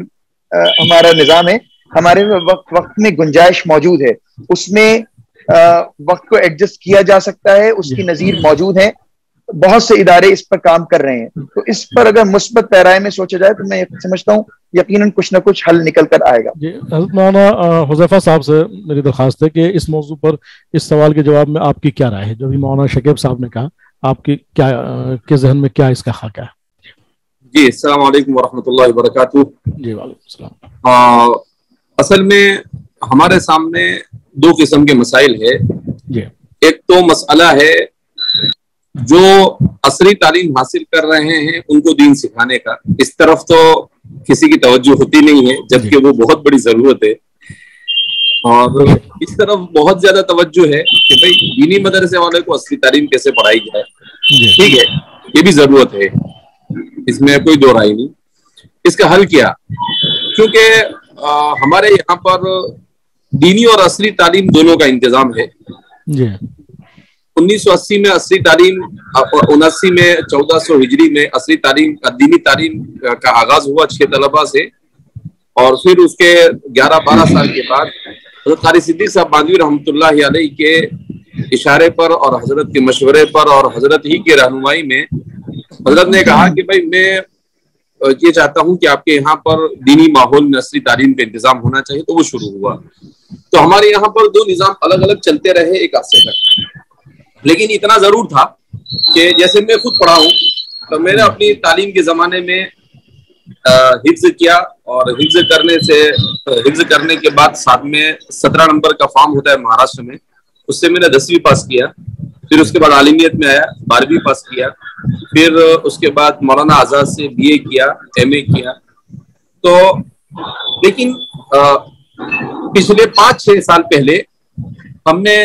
ہمارا نظام ہے، ہمارے وقت میں گنجائش موجود ہے، اس میں وقت کو ایڈجسٹ کیا جا سکتا ہے، اس کی نظیر موجود ہے، بہت سے ادارے اس پر کام کر رہے ہیں، تو اس پر اگر مثبت پیرائے میں سوچا جائے تو میں سمجھتا ہوں یقیناً کچھ نہ کچھ حل نکل کر آئے گا۔ جی حضرت مولانا حذیفہ صاحب سے میری درخواست ہے کہ اس موضوع پر اس سوال کے جواب میں آپ کی کیا رائے ہے؟ جو بھی مولانا شکیب صاحب نے کہا، آپ کی کیا کے ذہن میں کیا اس کا خاکہ ہے؟ جی السلام علیکم ورحمۃ اللہ وبرکاتہ۔ جی وعلیکم السلام۔ اصل میں ہمارے سامنے 2 قسم کے مسائل ہے۔ جی ایک تو مسئلہ ہے جو عصری تعلیم حاصل کر رہے ہیں ان کو دین سکھانے کا، اس طرف تو کسی کی توجہ ہوتی نہیں ہے، جبکہ وہ بہت بڑی ضرورت ہے، اور اس طرف بہت زیادہ توجہ ہے کہ بھائی دینی مدرسے والے کو عصری تعلیم کیسے پڑھائی جائے۔ ٹھیک ہے، یہ بھی ضرورت ہے، اس میں کوئی دو رائے نہیں۔ اس کا حل کیا؟ کیونکہ ہمارے یہاں پر دینی اور عصری تعلیم دونوں کا انتظام ہے۔ 1980 میں عصری تعلیم، 79 میں 1400 ہجری میں عصری تعلیم دینی تعلیم کا آغاز ہوا 6 طلبہ سے، اور پھر اس کے 11-12 سال کے بعد حضرت قاری صدیق صاحب باندھوی رحمۃ اللہ علیہ کے اشارے پر اور حضرت کے مشورے پر اور حضرت ہی کے رہنمائی میں حضرت نے کہا کہ بھائی میں یہ چاہتا ہوں کہ آپ کے یہاں پر دینی ماحول میں عصری تعلیم کا انتظام ہونا چاہیے، تو وہ شروع ہوا۔ تو ہمارے یہاں پر 2 نظام الگ الگ چلتے رہے ایک عرصے تک، لیکن اتنا ضرور تھا کہ جیسے میں خود پڑھا ہوں تو میں نے اپنی تعلیم کے زمانے میں حفظ کیا، اور حفظ کرنے کے بعد ساتھ میں 17 نمبر کا فارم ہوتا ہے مہاراشٹر میں، اس سے میں نے 10ویں پاس کیا، پھر اس کے بعد عالمیت میں آیا، 12ویں پاس کیا، پھر اس کے بعد مولانا آزاد سے BA کیا، MA کیا۔ تو لیکن پچھلے 5-6 سال پہلے ہم نے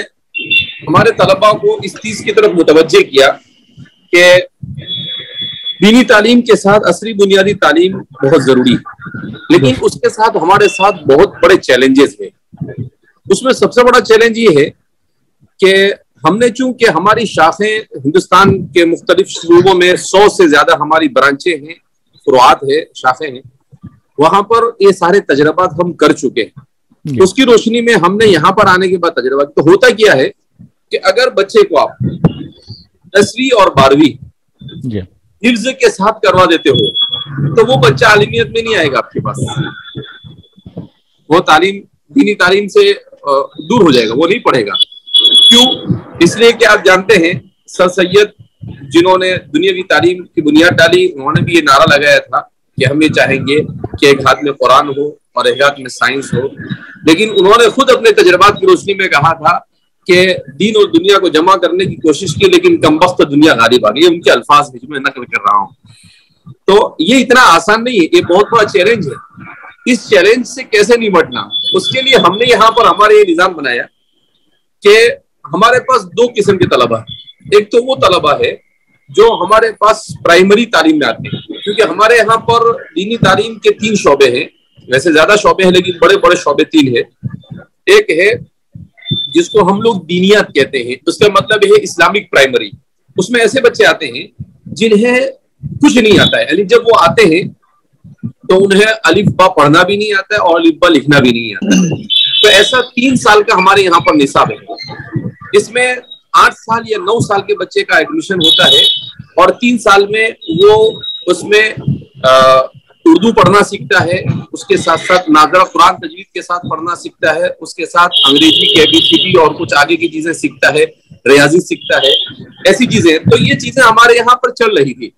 ہمارے طلباء کو اس چیز کی طرف متوجہ کیا کہ دینی تعلیم کے ساتھ عصری بنیادی تعلیم بہت ضروری ہے، لیکن اس کے ساتھ ہمارے ساتھ بہت بڑے چیلنجز ہیں۔ اس میں سب سے بڑا چیلنج یہ ہے کہ ہم نے چونکہ ہماری شاخیں ہندوستان کے مختلف صوبوں میں 100 سے زیادہ ہماری برانچیں ہیں، فروعات ہے، شاخیں ہیں، وہاں پر یہ سارے تجربات ہم کر چکے ہیں. اس کی روشنی میں ہم نے یہاں پر آنے کے بعد تجربہ تو ہوتا کیا ہے کہ اگر بچے کو آپ 10ویں اور 12ویں حفظ کے ساتھ کروا دیتے ہو تو وہ بچہ عالمیت میں نہیں آئے گا آپ کے پاس، وہ تعلیم دینی تعلیم سے دور ہو جائے گا، وہ نہیں پڑھے گا. کیوں؟ اس لیے کہ آپ جانتے ہیں سر سید جنہوں نے دنیاوی تعلیم کی بنیاد ڈالی، انہوں نے بھی یہ نعرہ لگایا تھا کہ ہم یہ چاہیں گے کہ ایک ہاتھ میں قرآن ہو اور ایک ہاتھ میں سائنس ہو. لیکن انہوں نے خود اپنے تجربات کی روشنی میں کہا تھا کہ دین اور دنیا کو جمع کرنے کی کوشش کی لیکن کمبخت دنیا غالب آ گئی. ان کے الفاظ ہیں جو میں نقل کر رہا ہوں. تو یہ اتنا آسان نہیں ہے، یہ بہت بڑا چیلنج ہے. اس چیلنج سے کیسے نمٹنا، اس کے لیے ہم نے یہاں پر ہمارے یہ نظام بنایا کہ ہمارے پاس 2 قسم کے طلبہ ہیں. ایک تو وہ طلبہ ہے جو ہمارے پاس پرائمری تعلیم میں آتے ہیں، کیونکہ ہمارے یہاں پر دینی تعلیم کے 3 شعبے ہیں، ویسے زیادہ شعبے ہیں لیکن بڑے بڑے شعبے 3 ہیں. ایک ہے جس کو ہم لوگ دینیات کہتے ہیں، اس کا مطلب ہے اسلامک پرائمری. اس میں ایسے بچے آتے ہیں جنہیں کچھ نہیں آتا ہے، یعنی جب وہ آتے ہیں تو انہیں الف با پڑھنا بھی نہیں آتا ہے اور الف با لکھنا بھی نہیں آتا ہے. تو ایسا 3 سال کا ہمارے یہاں پر نصاب ہے. اس میں 8 سال یا 9 سال کے بچے کا ایڈمیشن ہوتا ہے اور 3 سال میں وہ اس میں اردو پڑھنا سیکھتا ہے، اس کے ساتھ ساتھ ناظرہ قرآن تجوید کے ساتھ پڑھنا سیکھتا ہے، اس کے ساتھ انگریزی کے ABCD اور کچھ آگے کی چیزیں سیکھتا ہے، ریاضی سیکھتا ہے، ایسی چیزیں. تو یہ چیزیں ہمارے یہاں پر چل رہی تھی.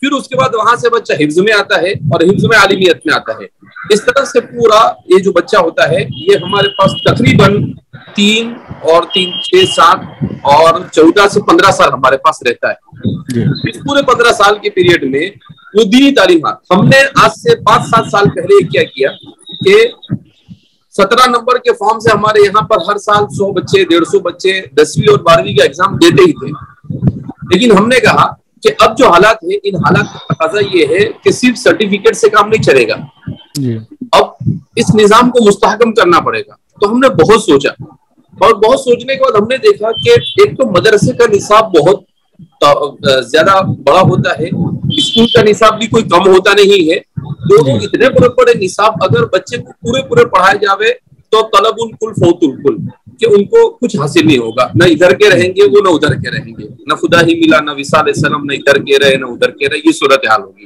پھر اس کے بعد وہاں سے بچہ حفظ میں آتا ہے اور حفظ میں عالمیت میں آتا ہے. اس طرح سے پورا یہ جو بچہ ہوتا ہے یہ ہمارے پاس تقریباً 3 اور 3 6 7 اور 14 سے 15 سال ہمارے پاس رہتا ہے. اس پورے 15 سال کے پیریڈ میں وہ دینی تعلیمات ہم نے آج سے 5-7 سال پہلے کیا کہ 17 نمبر کے فارم سے ہمارے یہاں پر ہر سال 100 بچے 150 بچے 10ویں اور 12ویں کا ایگزام دیتے ہی تھے. لیکن ہم نے کہا کہ اب جو حالات ہیں ان حالات کا تقاضا یہ ہے کہ صرف سرٹیفکیٹ سے کام نہیں چلے گا، اب اس نظام کو مستحکم کرنا پڑے گا. تو ہم نے بہت سوچا اور بہت سوچنے کے بعد ہم نے دیکھا کہ ایک تو مدرسے کا نصاب بہت زیادہ بڑا ہوتا ہے، اسکول کا نصاب بھی کوئی کم ہوتا نہیں ہے. دونوں اتنے بڑے بڑے نصاب اگر بچے کو پورے پڑھائے جاوے تو طلب الکل فوت الکل، کہ ان کو کچھ حاصل نہیں ہوگا، نہ ادھر کے رہیں گے وہ نہ ادھر کے رہیں گے، نہ خدا ہی ملا نہ وصال السلام، نہ ادھر کے رہے نہ ادھر کے رہے، یہ صورتحال ہوگی.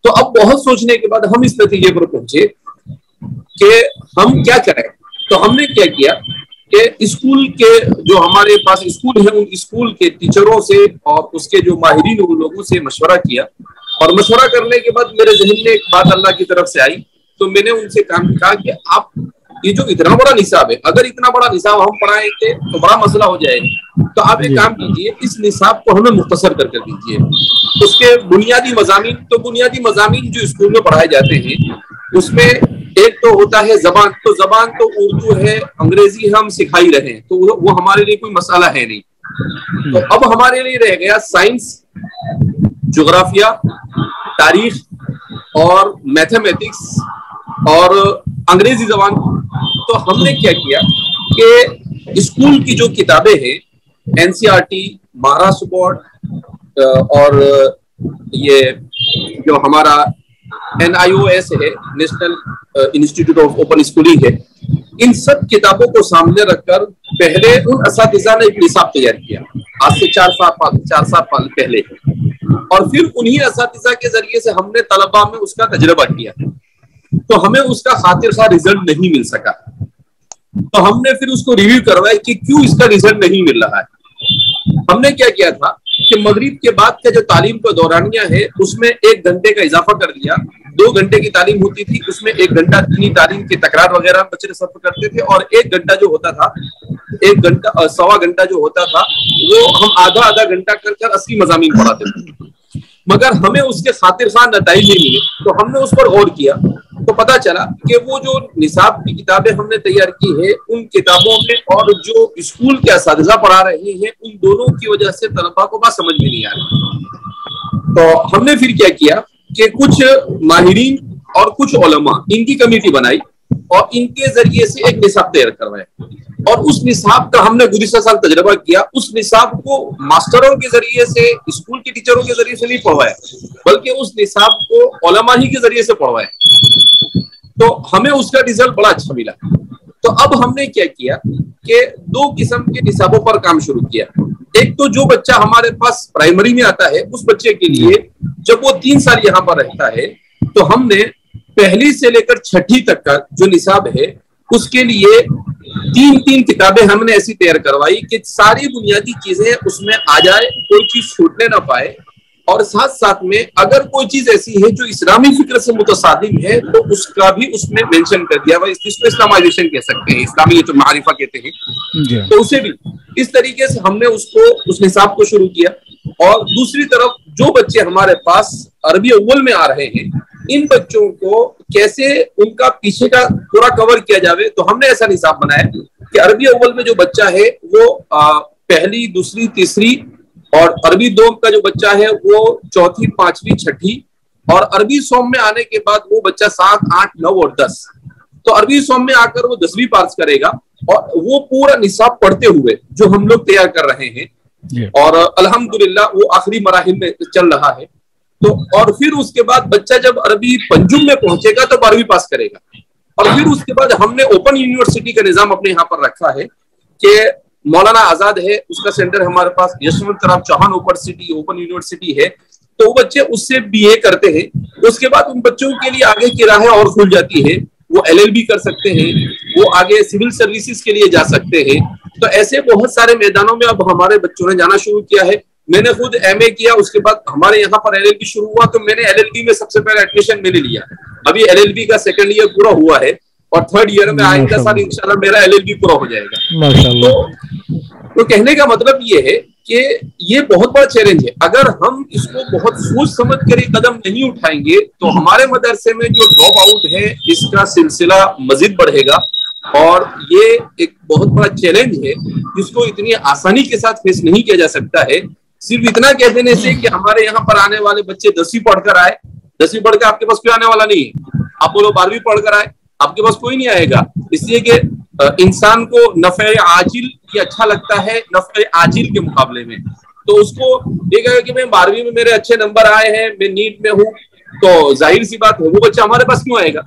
تو اب بہت سوچنے کے بعد ہم اس نتیجے پر پہنچے کہ ہم کیا کریں. تو ہم نے کیا کیا کہ اسکول کے جو ہمارے پاس اسکول ہیں ان اسکول کے ٹیچروں سے اور اس کے جو ماہرین ان لوگوں سے مشورہ کیا، اور مشورہ کرنے کے بعد میرے ذہن میں ایک بات اللہ کی طرف سے آئی. تو میں نے ان سے کہا کہ آپ یہ جو اتنا بڑا نصاب ہے، اگر اتنا بڑا نصاب ہم پڑھائیں گے تو بڑا مسئلہ ہو جائے گا. تو آپ ایک کام کیجئے، اس نصاب کو ہمیں مختصر کر دیجئے. اس کے بنیادی مضامین جو اسکول میں پڑھائے جاتے ہیں اس میں ایک تو ہوتا ہے زبان. تو زبان تو اردو ہے، انگریزی ہم سکھائی رہے ہیں تو وہ ہمارے لیے کوئی مسئلہ ہے نہیں. تو اب ہمارے لیے رہ گیا سائنس، جغرافیہ، تاریخ اور میتھمیٹکس اور انگریزی زبان. تو ہم نے کیا کیا کہ اسکول کی جو کتابیں ہیں NCERT، مہاراشٹر بورڈ اور یہ جو ہمارا NIOS ہے، national institute of open schooling ہے، ان سب کتابوں کو سامنے رکھ کر پہلے ان اساتذہ نے ایک نصاب تیار کیا آج سے 4 سال پہلے، اور پھر انہی اساتذہ کے ذریعے سے ہم نے طلباء میں اس کا تجربہ کیا. تو ہمیں اس کا خاطر خواہ رزلٹ نہیں مل سکا. تو ہم نے پھر اس کو ریویو کروایا کہ کیوں اس کا رزلٹ نہیں مل رہا ہے. ہم نے کیا تھا کہ مغرب کے بعد کا جو تعلیم کا دورانیہ ہے اس میں 1 گھنٹے کا اضافہ کر دیا. 2 گھنٹے کی تعلیم ہوتی تھی، اس میں 1 گھنٹہ دینی تعلیم کی تکرار وغیرہ بچے صرف کرتے تھے، اور 1 گھنٹہ جو ہوتا تھا 1 گھنٹہ 1.25 گھنٹہ جو ہوتا تھا وہ ہم آدھا گھنٹہ کر اصلی مضامین پڑھاتے تھے. مگر ہمیں اس کے خاطر خواہ نتائج نہیں ملے. تو ہم نے اس پر غور کیا تو پتا چلا کہ وہ جو نصاب کی کتابیں ہم نے تیار کی ہے ان کتابوں میں اور جو اسکول کے اساتذہ پڑھا رہے ہیں ان دونوں کی وجہ سے طلباء کو بات سمجھ میں نہیں آ رہی. تو ہم نے پھر کیا کہ کچھ ماہرین اور کچھ علماء ان کی کمیٹی بنائی اور ان کے ذریعے سے ایک نصاب تیار کروایا. اور اس نصاب کا ہم نے گزشتہ سال تجربہ کیا. اس نصاب کو ماسٹروں کے ذریعے سے، اسکول کے ٹیچروں کے ذریعے سے نہیں پڑھوایا، بلکہ اس نصاب کو علماء ہی کے ذریعے سے پڑھوایا. تو ہمیں اس کا رزلٹ بڑا اچھا ملا. تو اب ہم نے کیا کیا کہ 2 قسم کے نصابوں پر کام شروع کیا. ایک تو جو بچہ ہمارے پاس پرائمری میں آتا ہے، اس بچے کے لیے جب وہ 3 سال یہاں پر رہتا ہے تو ہم نے پہلی سے لے کر 6ٹھی تک کا جو نصاب ہے اس کے لیے 3 کتابیں ہم نے ایسی تیار کروائی کہ ساری بنیادی چیزیں اس میں آ جائے، کوئی چیز چھوٹنے نہ پائے. اور ساتھ ساتھ میں اگر کوئی چیز ایسی ہے جو اسلامی فکر سے متصادم ہے تو اس کا بھی اس میں مینشن کر دیا. اس کو اسلامائزیشن کہہ سکتے ہیں، اسلامی جو معرفہ کہتے ہیں، تو اسے بھی اس طریقے سے ہم نے اس نصاب کو شروع کیا. اور دوسری طرف جو بچے ہمارے پاس عربی اول میں آ رہے ہیں، ان بچوں کو کیسے ان کا پیچھے کا پورا کور کیا جاوے، تو ہم نے ایسا نصاب بنایا کہ عربی اول میں جو بچہ ہے وہ پہلی، دوسری، تیسری، اور عربی دوم کا جو بچہ ہے وہ 4تھی، 5ویں، 6ٹھی، اور عربی سوم میں آنے کے بعد وہ بچہ 7، 8، 9 اور 10. تو عربی سوم میں آ کر وہ 10ویں پاس کرے گا اور وہ پورا نصاب پڑھتے ہوئے جو ہم لوگ تیار کر رہے ہیں، اور الحمدللہ وہ آخری مراحل میں چل رہا ہے. تو اور پھر اس کے بعد بچہ جب عربی پنجم میں پہنچے گا تو 12ویں پاس کرے گا. اور پھر اس کے بعد ہم نے اوپن یونیورسٹی کا نظام اپنے یہاں پر رکھا ہے کہ مولانا آزاد ہے، اس کا سینٹر ہمارے پاس، یشونت رام چوہان اوپن یونیورسٹی ہے. تو وہ بچے اس سے BA کرتے ہیں. اس کے بعد ان بچوں کے لیے آگے کی راہیں اور کھل جاتی ہے. وہ LLB کر سکتے ہیں، وہ آگے سول سروسز کے لیے جا سکتے ہیں. تو ایسے بہت سارے میدانوں میں اب ہمارے بچوں نے جانا شروع کیا ہے. میں نے خود MA کیا، اس کے بعد ہمارے یہاں پر LLB شروع ہوا تو میں نے LLB میں سب سے پہلے ایڈمیشن میں نے لیا. ابھی LLB کا 2nd ایئر پورا ہوا ہے اور 3rd ایئر میں آئندہ سال انشاءاللہ میرا LLB پورا ہو جائے گا. تو کہنے کا مطلب یہ ہے کہ یہ بہت بڑا چیلنج ہے. اگر ہم اس کو بہت سوچ سمجھ کر یہ قدم نہیں اٹھائیں گے تو ہمارے مدرسے میں جو ڈراپ آؤٹ ہے اس کا سلسلہ مزید بڑھے گا. اور یہ ایک بہت بڑا چیلنج ہے جس کو اتنی آسانی کے ساتھ فیس نہیں کیا جا سکتا ہے صرف اتنا کہہ دینے سے کہ ہمارے یہاں پر آنے والے بچے 10ویں پڑھ کر آئے. 10ویں پڑھ کے آپ کے پاس کوئی آنے والا نہیں ہے. آپ بولو 12ویں پڑھ کر آئے، آپ کے پاس کوئی نہیں آئے گا. اس لیے کہ انسان کو نفع عاجل یہ اچھا لگتا ہے نفع عاجل کے مقابلے میں. تو اس کو یہ کہے کہ میں 12ویں میں میرے اچھے نمبر آئے ہیں، میں نیٹ میں ہوں، تو ظاہر سی بات ہے وہ بچہ ہمارے پاس کیوں آئے گا.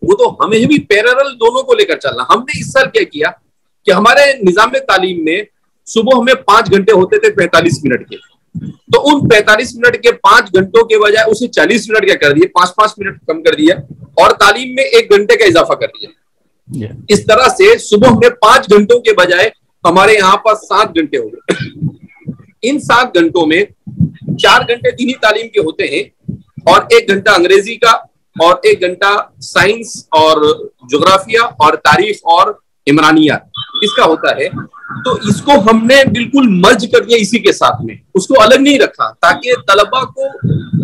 وہ تو ہمیں بھی پیرالل دونوں کو لے کر چلنا. ہم نے اس سال کیا کیا کہ ہمارے نظام تعلیم میں صبح ہمیں 5 گھنٹے ہوتے تھے 45 منٹ کے. تو ان 45 منٹ کے 5 گھنٹوں کے بجائے اسے 40 منٹ کا کر دیا، 5 منٹ کم کر دیا، اور تعلیم میں 1 گھنٹے کا اضافہ کر دیا. اس طرح سے صبح میں 5 گھنٹوں کے بجائے ہمارے یہاں پر 7 گھنٹے ہو گئے. ان 7 گھنٹوں میں 4 گھنٹے دینی تعلیم کے ہوتے ہیں اور 1 گھنٹہ انگریزی کا اور 1 گھنٹہ سائنس اور جغرافیہ اور تاریخ اور عمرانیات اس کا ہوتا ہے. تو اس کو ہم نے بالکل مرج کر دیا اسی کے ساتھ میں، اس کو الگ نہیں رکھا تاکہ طلبہ کو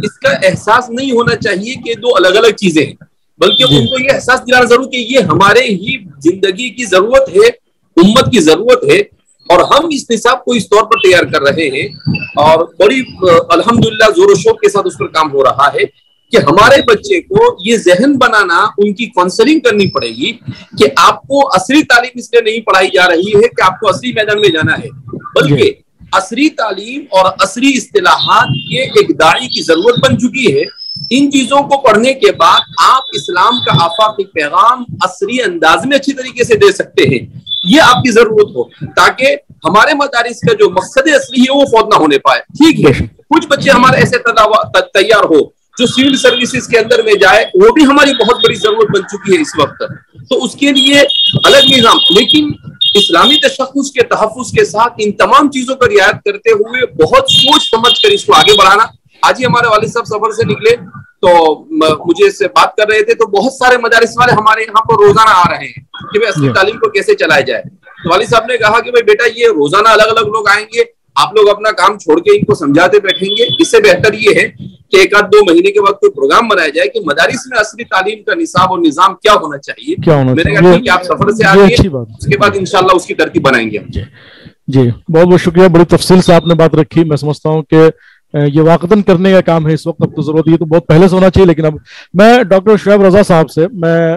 اس کا احساس نہیں ہونا چاہیے کہ 2 الگ الگ چیزیں ہیں، بلکہ ان کو یہ احساس دلانا ضرور کہ یہ ہمارے ہی زندگی کی ضرورت ہے، امت کی ضرورت ہے، اور ہم اس نصاب کو اس طور پر تیار کر رہے ہیں اور بڑی الحمدللہ زور و شوق کے ساتھ اس پر کام ہو رہا ہے کہ ہمارے بچے کو یہ ذہن بنانا، ان کی کاؤنسلنگ کرنی پڑے گی کہ آپ کو عصری تعلیم اس لیے نہیں پڑھائی جا رہی ہے کہ آپ کو عصری میدان میں جانا ہے، بلکہ عصری تعلیم اور عصری اصطلاحات یہ ایک داعی کی ضرورت بن چکی ہے. ان چیزوں کو پڑھنے کے بعد آپ اسلام کا آفاقی پیغام عصری انداز میں اچھی طریقے سے دے سکتے ہیں. یہ آپ کی ضرورت ہو تاکہ ہمارے مدارس کا جو مقصد اصلی ہے وہ فوت نہ ہونے پائے. ٹھیک ہے، کچھ بچے ہمارے ایسے تیار ہو جو سول سروسز کے اندر میں جائے، وہ بھی ہماری بہت بڑی ضرورت بن چکی ہے اس وقت. تو اس کے لیے الگ نظام، لیکن اسلامی تشخص کے تحفظ کے ساتھ ان تمام چیزوں پر رعایت کرتے ہوئے بہت سوچ سمجھ کر اس کو آگے بڑھانا. آج ہی ہمارے والد صاحب سفر سے نکلے تو مجھے سے بات کر رہے تھے، تو بہت سارے مدارس والے ہمارے یہاں پر روزانہ آ رہے ہیں کہ بھائی عصری تعلیم کو کیسے چلایا جائے. تو والد صاحب نے کہا کہ بھائی بیٹا یہ روزانہ الگ الگ لوگ آئیں گے، آپ لوگ اپنا کام چھوڑ کے ان کو سمجھاتے بیٹھیں گے. اس سے بہتر یہ ہے کہ 1-2 مہینے کے بعد کوئی پروگرام بنایا جائے کہ مدارس میں عصری تعلیم کا نصاب اور نظام کیا ہونا چاہیے. میں نے کہا ٹھیک ہے، آپ سفر سے آئیے، اس کے بعد انشاءاللہ اس کی ترتیب بنائیں گے. جی بہت بہت شکریہ، بڑی تفصیل سے آپ نے بات رکھی. میں سمجھتا ہوں کہ یہ واقعتاً کرنے کا کام ہے اس وقت. اب تو ضرورت یہ تو بہت پہلے سے ہونا چاہیے، لیکن اب میں ڈاکٹر شعیب رضا صاحب سے میں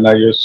NIS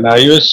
NIS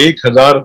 1000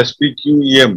SPQEM,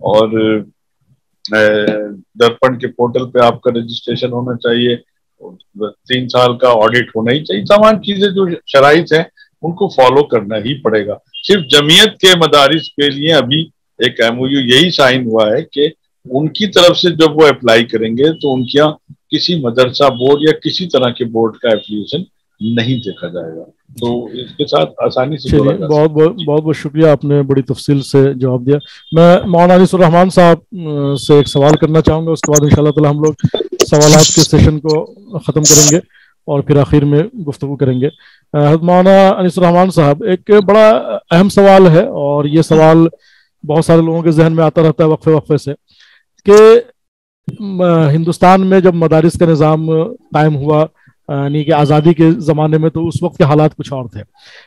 اور درپن کے پورٹل پہ آپ کا رجسٹریشن ہونا چاہیے, 3 سال کا آڈٹ ہونا ہی چاہیے. تمام چیزیں جو شرائط ہیں ان کو فالو کرنا ہی پڑے گا. صرف جمعیت کے مدارس کے لیے ابھی ایک MOU یہی سائن ہوا ہے کہ ان کی طرف سے جب وہ اپلائی کریں گے تو ان کے یہاں کسی مدرسہ بورڈ یا کسی طرح کے بورڈ کا ایفیلیشن نہیں دیکھا جائے گا. تو اس کے ساتھ آسانی سے جوڑا جا سکتا ہے. بہت بہت شکریہ, آپ نے بڑی تفصیل سے جواب دیا. میں مولانا انیس الرحمان صاحب سے ایک سوال کرنا چاہوں گا, اس کے بعد انشاءاللہ تعالی ہم لوگ سوالات کے سیشن کو ختم کریں گے اور پھر آخر میں گفتگو کریں گے. مولانا انیس الرحمان صاحب, ایک بڑا اہم سوال ہے اور یہ سوال بہت سارے لوگوں کے ذہن میں آتا رہتا ہے وقفے وقفے سے, کہ ہندوستان میں جب مدارس کا نظام قائم ہوا, یعنی کہ آزادی کے زمانے میں, تو اس وقت کے حالات کچھ اور تھے.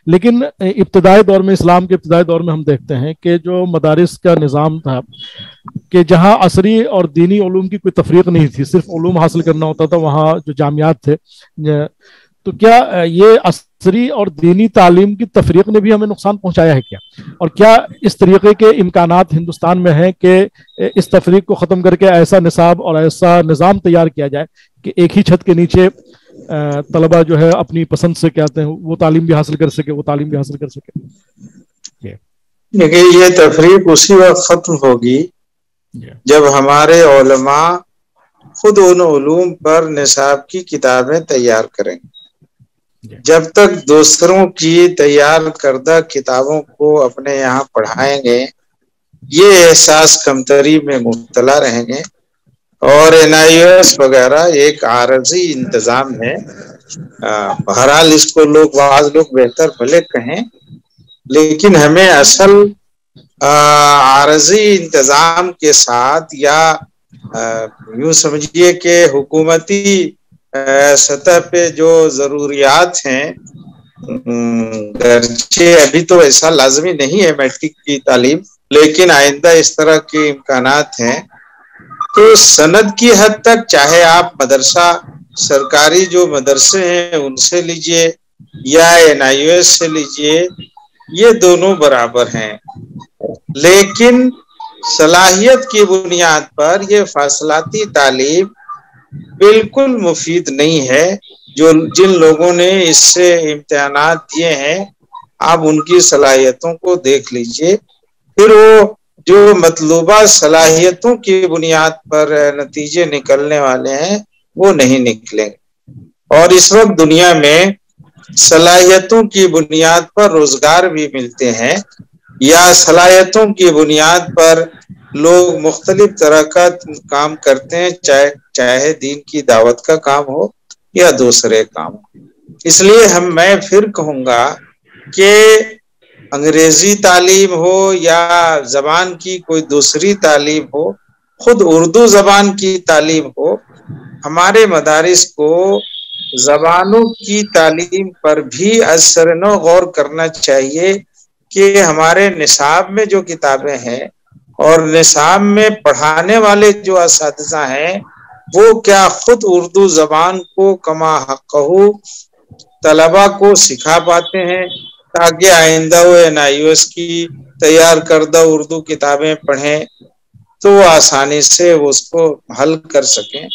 لیکن ابتدائی دور میں, اسلام کے ابتدائی دور میں ہم دیکھتے ہیں کہ جو مدارس کا نظام تھا, کہ جہاں عصری اور دینی علوم کی کوئی تفریق نہیں تھی, صرف علوم حاصل کرنا ہوتا تھا, وہاں جو جامعات تھے. تو کیا یہ عصری اور دینی تعلیم کی تفریق نے بھی ہمیں نقصان پہنچایا ہے کیا؟ اور کیا اس طریقے کے امکانات ہندوستان میں ہیں کہ اس تفریق کو ختم کر کے ایسا نصاب اور ایسا نظام تیار کیا جائے کہ ایک ہی چھت کے نیچے طلبہ جو ہے اپنی پسند سے کہتے ہیں وہ تعلیم بھی حاصل کر سکے, وہ تعلیم بھی حاصل کر سکے؟ دیکھیے, یہ تفریق اسی وقت ختم ہوگی جب ہمارے علماء خود ان علوم پر نصاب کی کتابیں تیار کریں. جب تک دوسروں کی تیار کردہ کتابوں کو اپنے یہاں پڑھائیں گے, یہ احساس کمتری میں مبتلا رہیں گے. اور NIOS وغیرہ ایک عارضی انتظام ہے. بہرحال اس کو بعض لوگ بہتر بھلے کہیں, لیکن ہمیں اصل عارضی انتظام کے ساتھ, یا یوں سمجھیے کہ حکومتی سطح پہ جو ضروریات ہیں, گرچہ ابھی تو ایسا لازمی نہیں ہے میٹرک کی تعلیم, لیکن آئندہ اس طرح کے امکانات ہیں. تو سند کی حد تک چاہے آپ مدرسہ سرکاری جو مدرسے ہیں ان سے لیجئے یا NIOS سے لیجئے, یہ دونوں برابر ہیں. لیکن صلاحیت کی بنیاد پر یہ فاصلاتی تعلیم بالکل مفید نہیں ہے. جن لوگوں نے اس سے امتحانات دیے ہیں, آپ ان کی صلاحیتوں کو دیکھ لیجئے, پھر وہ جو مطلوبہ صلاحیتوں کی بنیاد پر نتیجے نکلنے والے ہیں وہ نہیں نکلیں. اور اس وقت دنیا میں صلاحیتوں کی بنیاد پر روزگار بھی ملتے ہیں, یا صلاحیتوں کی بنیاد پر لوگ مختلف طرح کا کام کرتے ہیں, چاہے دین کی دعوت کا کام ہو یا دوسرے کام. اس لیے میں پھر کہوں گا کہ انگریزی تعلیم ہو یا زبان کی کوئی دوسری تعلیم ہو, خود اردو زبان کی تعلیم ہو, ہمارے مدارس کو زبانوں کی تعلیم پر بھی اثر نو غور کرنا چاہیے کہ ہمارے نصاب میں جو کتابیں ہیں اور نصاب میں پڑھانے والے جو اساتذہ ہیں وہ کیا خود اردو زبان کو کما حقہ طلبہ کو سکھا پاتے ہیں, تاکہ آئندہ وہ NIOS کی تیار کردہ اردو کتابیں پڑھیں تو وہ آسانی سے اس کو حل کر سکیں,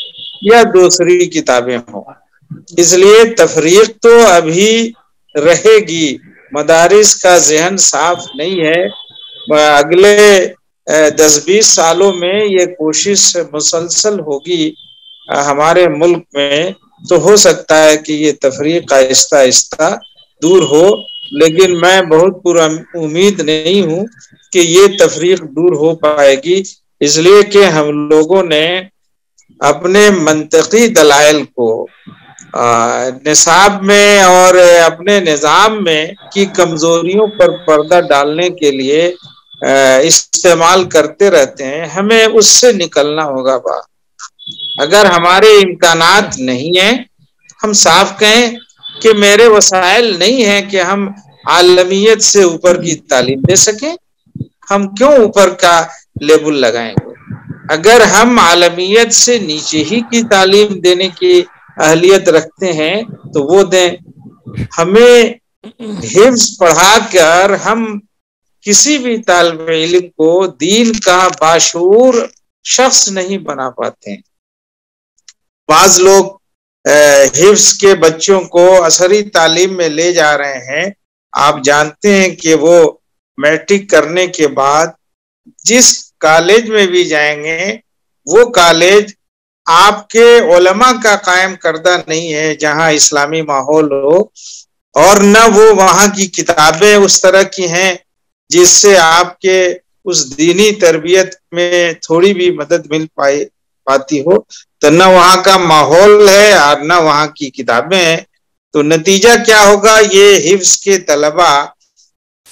یا دوسری کتابیں ہوں. اس لیے تفریق تو ابھی رہے گی, مدارس کا ذہن صاف نہیں ہے. اگلے 10-20 سالوں میں یہ کوشش مسلسل ہوگی ہمارے ملک میں, تو ہو سکتا ہے کہ یہ تفریق آہستہ آہستہ دور ہو. لیکن میں بہت پورا امید نہیں ہوں کہ یہ تفریق دور ہو پائے گی, اس لیے کہ ہم لوگوں نے اپنے منطقی دلائل کو نصاب میں اور اپنے نظام میں کی کمزوریوں پر پردہ ڈالنے کے لیے استعمال کرتے رہتے ہیں. ہمیں اس سے نکلنا ہوگا. اگر ہمارے امکانات نہیں ہیں, ہم صاف کہیں کہ میرے وسائل نہیں ہیں کہ ہم عالمیت سے اوپر کی تعلیم دے سکیں, ہم کیوں اوپر کا لیبل لگائیں گے؟ اگر ہم عالمیت سے نیچے ہی کی تعلیم دینے کی اہلیت رکھتے ہیں تو وہ دیں. ہمیں حفظ پڑھا کر ہم کسی بھی طالب علم کو دین کا باشعور شخص نہیں بنا پاتے ہیں۔ بعض لوگ حفظ کے بچوں کو عصری تعلیم میں لے جا رہے ہیں۔ آپ جانتے ہیں کہ وہ میٹرک کرنے کے بعد جس کالج میں بھی جائیں گے وہ کالج آپ کے علماء کا قائم کردہ نہیں ہے جہاں اسلامی ماحول ہو، اور نہ وہ وہاں کی کتابیں اس طرح کی ہیں جس سے آپ کے اس دینی تربیت میں تھوڑی بھی مدد مل پاتی ہو، تو نہ وہاں کا ماحول ہے اور نہ وہاں کی کتابیں ہیں۔ تو نتیجہ کیا ہوگا؟ یہ حفظ کے طلبہ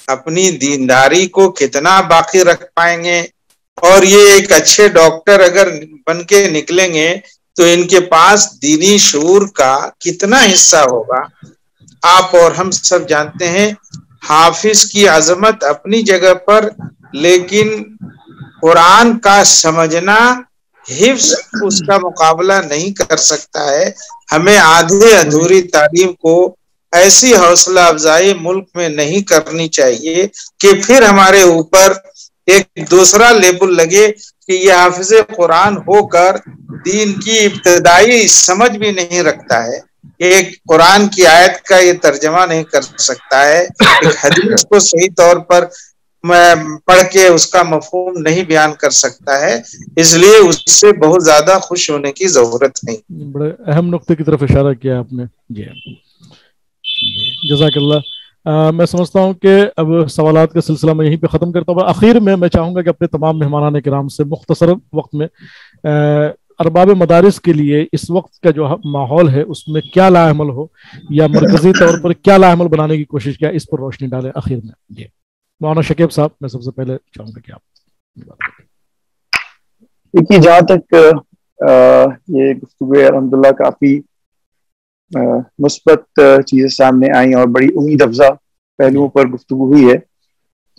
اپنی دینداری کو کتنا باقی رکھ پائیں گے؟ اور یہ ایک اچھے ڈاکٹر اگر بن کے نکلیں گے تو ان کے پاس دینی شعور کا کتنا حصہ ہوگا؟ آپ اور ہم سب جانتے ہیں حافظ کی عظمت اپنی جگہ پر، لیکن قرآن کا سمجھنا حفظ اس کا مقابلہ نہیں کر سکتا ہے۔ ہمیں آدھے ادھوری تعلیم کو ایسی حوصلہ افزائی ملک میں نہیں کرنی چاہیے کہ پھر ہمارے اوپر ایک دوسرا لیبل لگے کہ یہ حافظ قرآن ہو کر دین کی ابتدائی سمجھ بھی نہیں رکھتا ہے، ایک قرآن کی آیت کا یہ ترجمہ نہیں کر سکتا ہے، ایک حدیث کو صحیح طور پر پڑھ کے اس کا مفہوم نہیں بیان کر سکتا ہے۔ اس لیے اس سے بہت زیادہ خوش ہونے کی ضرورت نہیں۔ بڑے اہم نقطے کی طرف اشارہ کیا آپ نے جی، جزاک اللہ۔ میں سمجھتا ہوں کہ اب سوالات کا سلسلہ میں یہیں پہ ختم کرتا ہوں۔ آخر میں چاہوں گا کہ اپنے تمام مہمانان کرام سے مختصر وقت میں ارباب مدارس کے لیے اس وقت کا جو ماحول ہے اس میں کیا لاعمل ہو یا مرکزی طور پر کیا لاعمل بنانے کی کوشش کیا، اس پر روشنی ڈالیں آخر میں۔ جی مولانا شکیب صاحب، میں سب سے پہلے چاہوں گا کہ آپ دیکھیے، جہاں تک یہ گفتگو الحمدللہ کافی مثبت چیزیں سامنے آئیں اور بڑی امید افزا پہلوؤں پر گفتگو ہوئی ہے،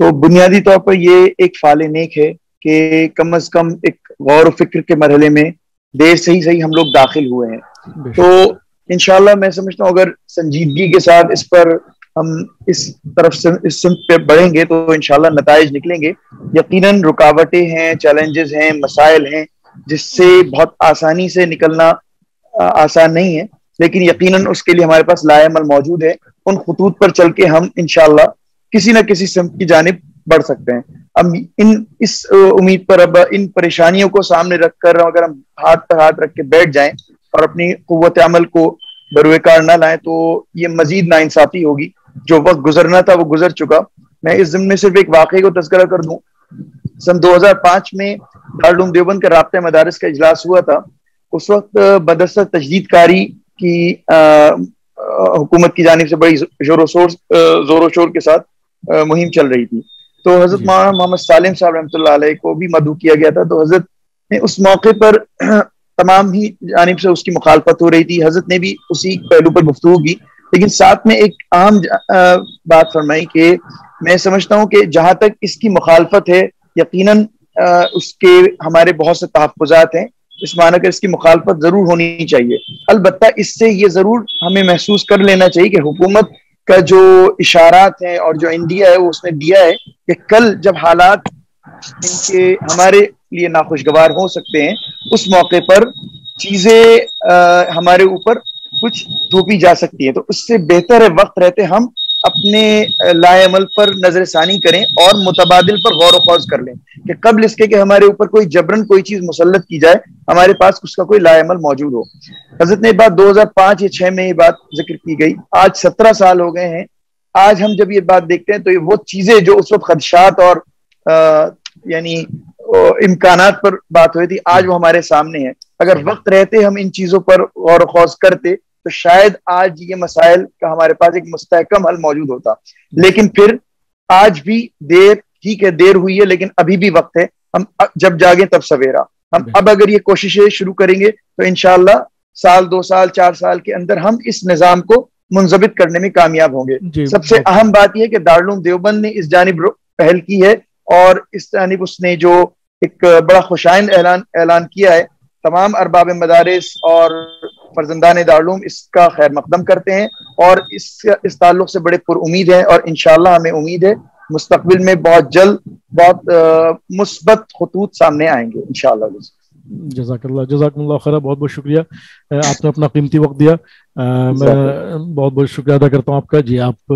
تو بنیادی طور پر یہ ایک فعال نیک ہے کہ کم از کم ایک غور و فکر کے مرحلے میں دیر سے ہی ہم لوگ داخل ہوئے ہیں۔ تو انشاءاللہ میں سمجھتا ہوں اگر سنجیدگی کے ساتھ اس پر ہم اس طرف سے اس سمت پہ بڑھیں گے تو انشاءاللہ نتائج نکلیں گے۔ یقیناً رکاوٹیں ہیں، چیلنجز ہیں، مسائل ہیں جس سے بہت آسانی سے نکلنا آسان نہیں ہے، لیکن یقیناً اس کے لیے ہمارے پاس لائعمل موجود ہے۔ ان خطوط پر چل کے ہم انشاءاللہ کسی نہ کسی سمت کی جانب بڑھ سکتے ہیں۔ اب اس امید پر اب ان پریشانیوں کو سامنے رکھ کر اگر ہم ہاتھ پر ہاتھ رکھ کے بیٹھ جائیں اور اپنی قوت عمل کو بروئے کار نہ لائیں تو یہ مزید ناانصافی ہوگی۔ جو وقت گزرنا تھا وہ گزر چکا۔ میں اس ضمن میں صرف ایک واقعے کو تذکرہ کر دوں۔ سن 2005 میں دارالعلوم دیوبند کا رابطہ مدارس کا اجلاس ہوا تھا۔ اس وقت بدستر تجدید کاری کی حکومت کی جانب سے بڑی زور و شور کے ساتھ مہم چل رہی تھی، تو حضرت مولانا محمد سالم صاحب رحمۃ اللہ علیہ کو بھی مدعو کیا گیا تھا۔ تو حضرت نے اس موقع پر تمام ہی جانب سے اس کی مخالفت ہو رہی تھی، حضرت نے بھی اسی پہلو پر گفتگو کی، لیکن ساتھ میں ایک اہم بات فرمائی کہ میں سمجھتا ہوں کہ جہاں تک اس کی مخالفت ہے یقیناً اس کے ہمارے بہت سے تحفظات ہیں، اس معنی کہ اس کی مخالفت ضرور ہونی چاہیے۔ البتہ اس سے یہ ضرور ہمیں محسوس کر لینا چاہیے کہ حکومت کا جو اشارات ہیں اور جو انڈیا ہے وہ اس نے دیا ہے کہ کل جب حالات ان کے ہمارے لیے ناخوشگوار ہو سکتے ہیں اس موقع پر چیزیں ہمارے اوپر کچھ تھوپی جا سکتی ہے، تو اس سے بہتر ہے وقت رہتے ہم اپنے لائعمل پر نظر ثانی کریں اور متبادل پر غور و خوض کر لیں کہ قبل اس کے کہ ہمارے اوپر کوئی جبرن کوئی چیز مسلط کی جائے ہمارے پاس اس کا کوئی لائعمل موجود ہو۔ حضرت نے بات 2005 یا 2006 میں یہ بات ذکر کی گئی، آج 17 سال ہو گئے ہیں۔ آج ہم جب یہ بات دیکھتے ہیں تو یہ وہ چیزیں جو اس وقت خدشات اور یعنی امکانات پر بات ہوئی تھی آج وہ ہمارے سامنے ہے۔ اگر وقت رہتے ہم ان چیزوں پر غور و خوض کرتے تو شاید آج یہ مسائل کا ہمارے پاس ایک مستحکم حل موجود ہوتا، لیکن پھر آج بھی دیر ٹھیک ہے، دیر ہوئی ہے لیکن ابھی بھی وقت ہے، ہم جب جاگیں تب سویرا۔ ہم اب اگر یہ کوششیں شروع کریں گے تو انشاءاللہ سال 2 سال 4 سال کے اندر ہم اس نظام کو منضبط کرنے میں کامیاب ہوں گے۔ سب سے اہم بات یہ کہ دارالعلوم دیوبند نے اس جانب پہل کی ہے اور اس جانب اس نے جو ایک بڑا خوشائند اعلان کیا ہے، تمام ارباب مدارس اور فرزندان دارالعلوم اس کا خیر مقدم کرتے ہیں اور اس تعلق سے بڑے پر امید ہیں، اور انشاءاللہ ہمیں امید ہے مستقبل میں بہت جلد بہت مثبت خطوط سامنے آئیں گے انشاءاللہ. جزاک اللہ خیر، بہت بہت شکریہ، آپ نے اپنا قیمتی وقت دیا. میں بہت بہت شکریہ ادا کرتا ہوں آپ کا. جی آپ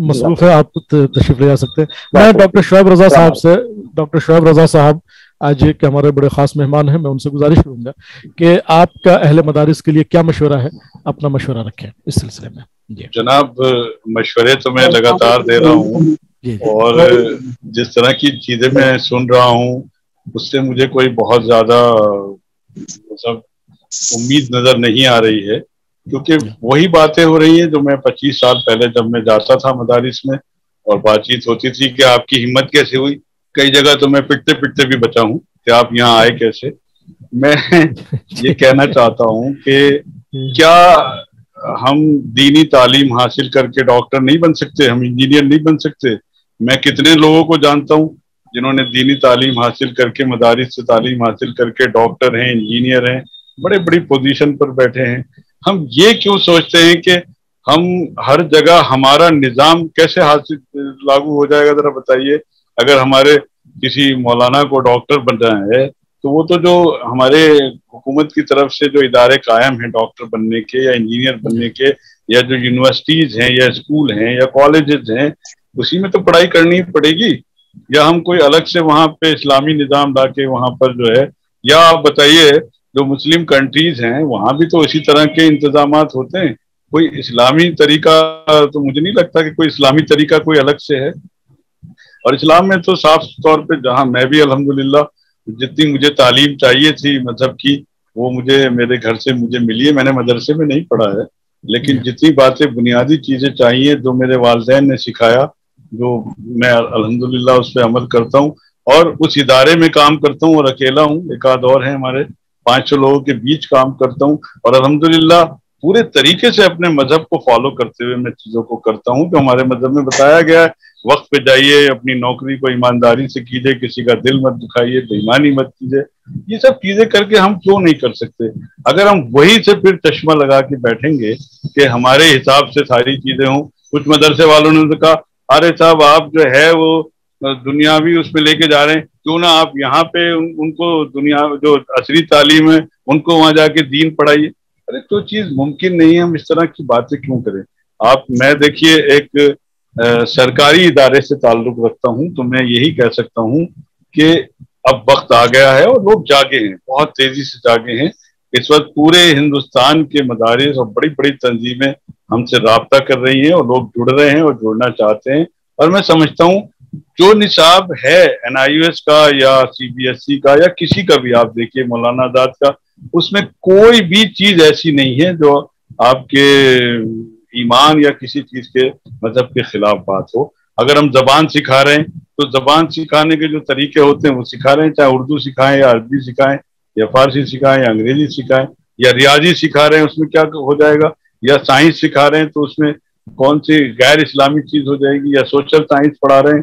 مصروف ہے، آپ تشریف لے جا سکتے ہیں. میں ڈاکٹر شعیب رضا صاحب سے، ڈاکٹر شعیب رضا صاحب آج کے ہمارے بڑے خاص مہمان ہیں، میں ان سے گزارش کروں گا کہ آپ کا اہل مدارس کے لیے کیا مشورہ ہے، اپنا مشورہ رکھیں اس سلسلے میں. جی جناب، مشورے تو میں لگاتار دے رہا ہوں، اور جس طرح کی چیزیں میں سن رہا ہوں اس سے مجھے کوئی بہت زیادہ مطلب امید نظر نہیں آ رہی ہے، کیونکہ وہی باتیں ہو رہی ہیں جو میں 25 سال پہلے جب میں جاتا تھا مدارس میں اور بات چیت ہوتی تھی کہ آپ کی ہمت کیسے ہوئی. کئی جگہ تو میں پٹتے پٹتے بھی بچا ہوں کہ آپ یہاں آئے کیسے. میں یہ کہنا چاہتا ہوں کہ کیا ہم دینی تعلیم حاصل کر کے ڈاکٹر نہیں بن سکتے، ہم انجینئر نہیں بن سکتے؟ میں کتنے لوگوں کو جانتا ہوں جنہوں نے دینی تعلیم حاصل کر کے، مدارس سے تعلیم حاصل کر کے ڈاکٹر ہیں، انجینئر ہیں، بڑے بڑی پوزیشن پر بیٹھے ہیں. ہم یہ کیوں سوچتے ہیں کہ ہم ہر جگہ ہمارا نظام کیسے حاصل لاگو ہو جائے گا؟ ذرا بتائیے. اگر ہمارے کسی مولانا کو ڈاکٹر بننا ہے تو وہ تو جو ہمارے حکومت کی طرف سے جو ادارے قائم ہیں ڈاکٹر بننے کے یا انجینئر بننے کے، یا جو یونیورسٹیز ہیں یا اسکول ہیں یا کالجز ہیں، اسی میں تو پڑھائی کرنی پڑے گی. یا ہم کوئی الگ سے وہاں پہ اسلامی نظام لا کے وہاں پر جو ہے، یا آپ بتائیے جو مسلم کنٹریز ہیں وہاں بھی تو اسی طرح کے انتظامات ہوتے ہیں. کوئی اسلامی طریقہ تو مجھے نہیں لگتا کہ کوئی اسلامی طریقہ کوئی الگ سے ہے. اور اسلام میں تو صاف طور پہ، جہاں میں بھی الحمدللہ جتنی مجھے تعلیم چاہیے تھی مذہب کی وہ مجھے میرے گھر سے مجھے ملی ہے. میں نے مدرسے میں نہیں پڑھا ہے، لیکن جتنی باتیں بنیادی چیزیں چاہیے جو میرے والدین نے سکھایا، جو میں الحمدللہ اس پہ عمل کرتا ہوں اور اس ادارے میں کام کرتا ہوں، اور اکیلا ہوں، ایک آدھ اور ہیں ہمارے 500 لوگوں کے بیچ کام کرتا ہوں، اور الحمدللہ پورے طریقے سے اپنے مذہب کو فالو کرتے ہوئے میں چیزوں کو کرتا ہوں جو ہمارے مذہب میں بتایا گیا ہے. وقت پہ جائیے، اپنی نوکری کو ایمانداری سے کیجیے، کسی کا دل مت دکھائیے، بےایمانی مت کیجیے. یہ سب چیزیں کر کے ہم کیوں نہیں کر سکتے؟ اگر ہم وہی سے پھر چشمہ لگا کے بیٹھیں گے کہ ہمارے حساب سے ساری چیزیں ہوں. کچھ مدرسے والوں نے تو کہا ارے صاحب آپ جو ہے وہ دنیاوی اس میں لے کے جا رہے ہیں، کیوں نہ آپ یہاں پہ ان کو دنیا جو عصری تعلیم ہے ان کو وہاں جا کے دین پڑھائیے. ارے تو چیز ممکن نہیں ہے، ہم اس طرح کی باتیں کیوں کریں؟ میں دیکھیے ایک سرکاری ادارے سے تعلق رکھتا ہوں تو میں یہی کہہ سکتا ہوں کہ اب وقت آ گیا ہے اور لوگ جاگے ہیں، بہت تیزی سے جاگے ہیں. اس وقت پورے ہندوستان کے مدارس اور بڑی بڑی تنظیمیں ہم سے رابطہ کر رہی ہیں اور لوگ جڑ رہے ہیں اور جڑنا چاہتے ہیں. اور میں سمجھتا ہوں جو نصاب ہے NIOS کا یا CBSE کا یا کسی کا بھی، آپ دیکھیے مولانا آزاد کا، اس میں کوئی بھی چیز ایسی نہیں ہے جو آپ کے ایمان یا کسی چیز کے مذہب کے خلاف بات ہو. اگر ہم زبان سکھا رہے ہیں تو زبان سکھانے کے جو طریقے ہوتے ہیں وہ سکھا رہے ہیں، چاہے اردو سکھائیں یا عربی سکھائیں یا فارسی سکھائیں یا انگریزی سکھائیں، یا ریاضی سکھا رہے ہیں اس میں کیا ہو جائے گا، یا سائنس سکھا رہے ہیں تو اس میں کون سی غیر اسلامی چیز ہو جائے گی، یا سوشل سائنس پڑھا رہے ہیں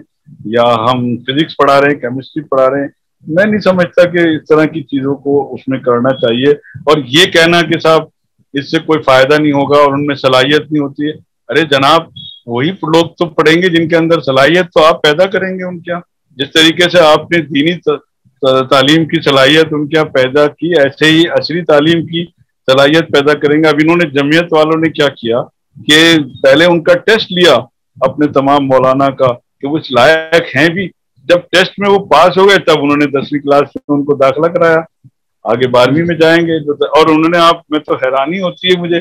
یا ہم فزکس پڑھا رہے ہیں، کیمسٹری پڑھا رہے ہیں. میں نہیں سمجھتا کہ اس طرح کی چیزوں کو اس میں کرنا چاہیے. اور یہ کہنا کہ صاحب اس سے کوئی فائدہ نہیں ہوگا اور ان میں صلاحیت نہیں ہوتی ہے، ارے جناب وہی لوگ تو پڑھیں گے جن کے اندر صلاحیت تو آپ پیدا کریں گے ان کے یہاں. جس طریقے سے آپ نے دینی تعلیم کی صلاحیت ان کے یہاں پیدا کی، ایسے ہی عصری تعلیم کی صلاحیت پیدا کریں گے. اب انہوں نے جمعیت والوں نے کیا کیا کہ پہلے ان کا ٹیسٹ لیا اپنے تمام مولانا کا کہ وہ اس لائق ہیں بھی. جب ٹیسٹ میں وہ پاس ہو گئے تب انہوں نے 10ویں کلاس میں ان کو داخلہ کرایا، آگے 12ویں میں جائیں گے. اور انہوں نے میں تو حیرانی ہوتی ہے مجھے،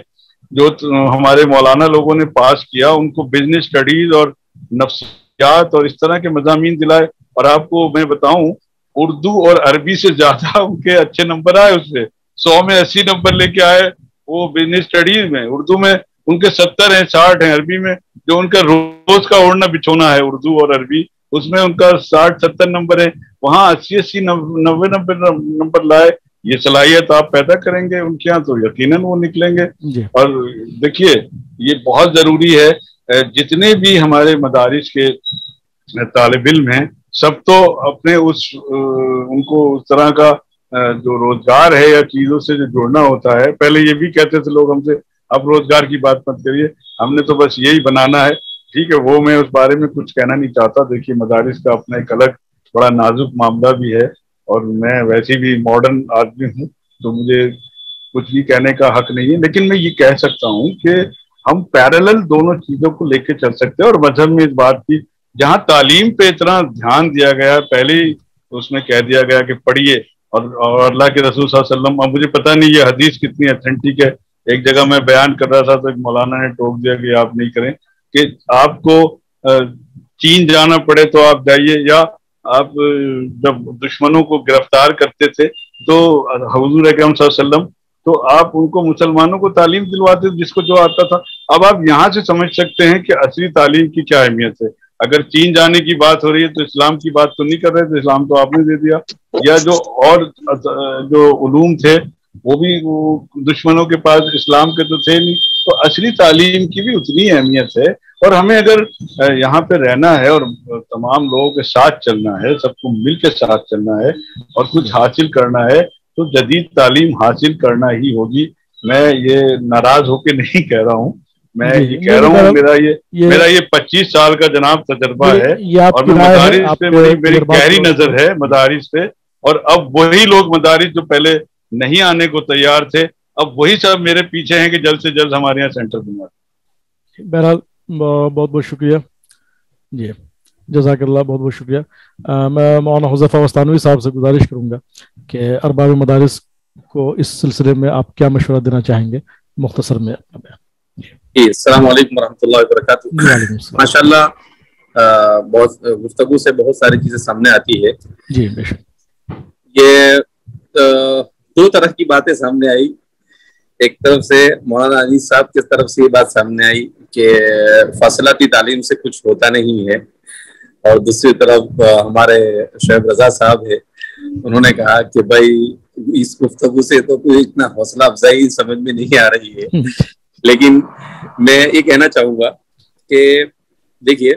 جو ہمارے مولانا لوگوں نے پاس کیا ان کو بزنس اسٹڈیز اور نفسیات اور اس طرح کے مضامین دلائے. اور آپ کو میں بتاؤں اردو اور عربی سے زیادہ ان کے اچھے نمبر آئے، اس میں 100 میں 80 نمبر لے کے آئے وہ بزنس اسٹڈیز میں. اردو میں ان کے 70 ہیں، 60 ہیں. عربی میں جو ان کا روز کا اوڑھنا بچھونا ہے اردو اور عربی، اس میں ان کا 60-70 نمبر ہے. وہاں 80-90 نمبر لائے. یہ صلاحیت آپ پیدا کریں گے ان کے یہاں تو یقیناً وہ نکلیں گے. اور دیکھیے یہ بہت ضروری ہے، جتنے بھی ہمارے مدارس کے طالب علم ہیں سب تو اپنے ان کو اس طرح کا جو روزگار ہے یا چیزوں سے جو جوڑنا ہوتا ہے. پہلے یہ بھی کہتے تھے لوگ ہم سے اب روزگار کی بات مت کریے، ہم نے تو بس یہی بنانا ہے ٹھیک ہے وہ میں اس بارے میں کچھ کہنا نہیں چاہتا. دیکھیے مدارس کا اپنا ایک الگ بڑا نازک معاملہ بھی ہے اور میں ویسے بھی ماڈرن آدمی ہوں تو مجھے کچھ بھی کہنے کا حق نہیں ہے, لیکن میں یہ کہہ سکتا ہوں کہ ہم پیرالل دونوں چیزوں کو لے کے چل سکتے ہیں. اور مذہب میں اس بات کی جہاں تعلیم پہ اتنا دھیان دیا گیا, پہلے ہی اس میں کہہ دیا گیا کہ پڑھیے, اور اللہ کے رسول صلی اللہ علیہ وسلم, اب مجھے پتہ نہیں یہ حدیث کتنی اتھینٹک ہے, ایک جگہ میں بیان کر رہا تھا تو ایک مولانا نے ٹوک دیا کہ آپ نہیں کریں, کہ آپ کو چین جانا پڑے تو آپ جائیے, یا آپ جب دشمنوں کو گرفتار کرتے تھے تو حضور اکرم صلی اللہ علیہ وسلم تو آپ ان کو مسلمانوں کو تعلیم دلواتے جس کو جو آتا تھا. اب آپ یہاں سے سمجھ سکتے ہیں کہ اصلی تعلیم کی کیا اہمیت ہے. اگر چین جانے کی بات ہو رہی ہے تو اسلام کی بات تو نہیں کر رہے تھے, اسلام تو آپ نے دے دیا, یا جو اور جو علوم تھے وہ بھی دشمنوں کے پاس اسلام کے تو تھے نہیں. تو اصلی تعلیم کی بھی اتنی اہمیت ہے, اور ہمیں اگر یہاں پہ رہنا ہے اور تمام لوگوں کے ساتھ چلنا ہے, سب کو مل کے ساتھ چلنا ہے اور کچھ حاصل کرنا ہے تو جدید تعلیم حاصل کرنا ہی ہوگی. میں یہ ناراض ہو کے نہیں کہہ رہا ہوں, میں یہ کہہ رہا ہوں میرا یہ 25 سال کا جناب تجربہ ہے, اور مدارس پہ میری گہری نظر ہے مدارس پہ, اور اب وہی لوگ مدارس جو پہلے نہیں آنے کو تیار تھے اب وہی سب میرے پیچھے ہیں کہ جلد سے جلد ہمارے یہاں سینٹر بنوا. بہرحال بہت بہت شکریہ جی, جزاک اللہ, بہت بہت شکریہ. میں مولانا حذیفہ وستانوی صاحب سے گزارش کروں گا کہ ارباب مدارس کو اس سلسلے میں آپ کیا مشورہ دینا چاہیں گے, مختصر میں اپنا بیان. السلام علیکم ورحمۃ اللہ وبرکاتہ. ماشاء اللہ بہت گفتگو سے بہت ساری چیزیں سامنے آتی ہے. جی بے شک. یہ دو طرح کی باتیں سامنے آئی. ایک طرف سے مولانا انیس صاحب کی طرف سے یہ بات سامنے آئی کہ فاصلاتی تعلیم سے کچھ ہوتا نہیں ہے, اور دوسری طرف ہمارے شعیب رضا صاحب ہے, انہوں نے کہا کہ بھائی اس گفتگو سے تو کوئی اتنا حوصلہ افزائی سمجھ میں نہیں آ رہی ہے. لیکن میں یہ کہنا چاہوں گا کہ دیکھیے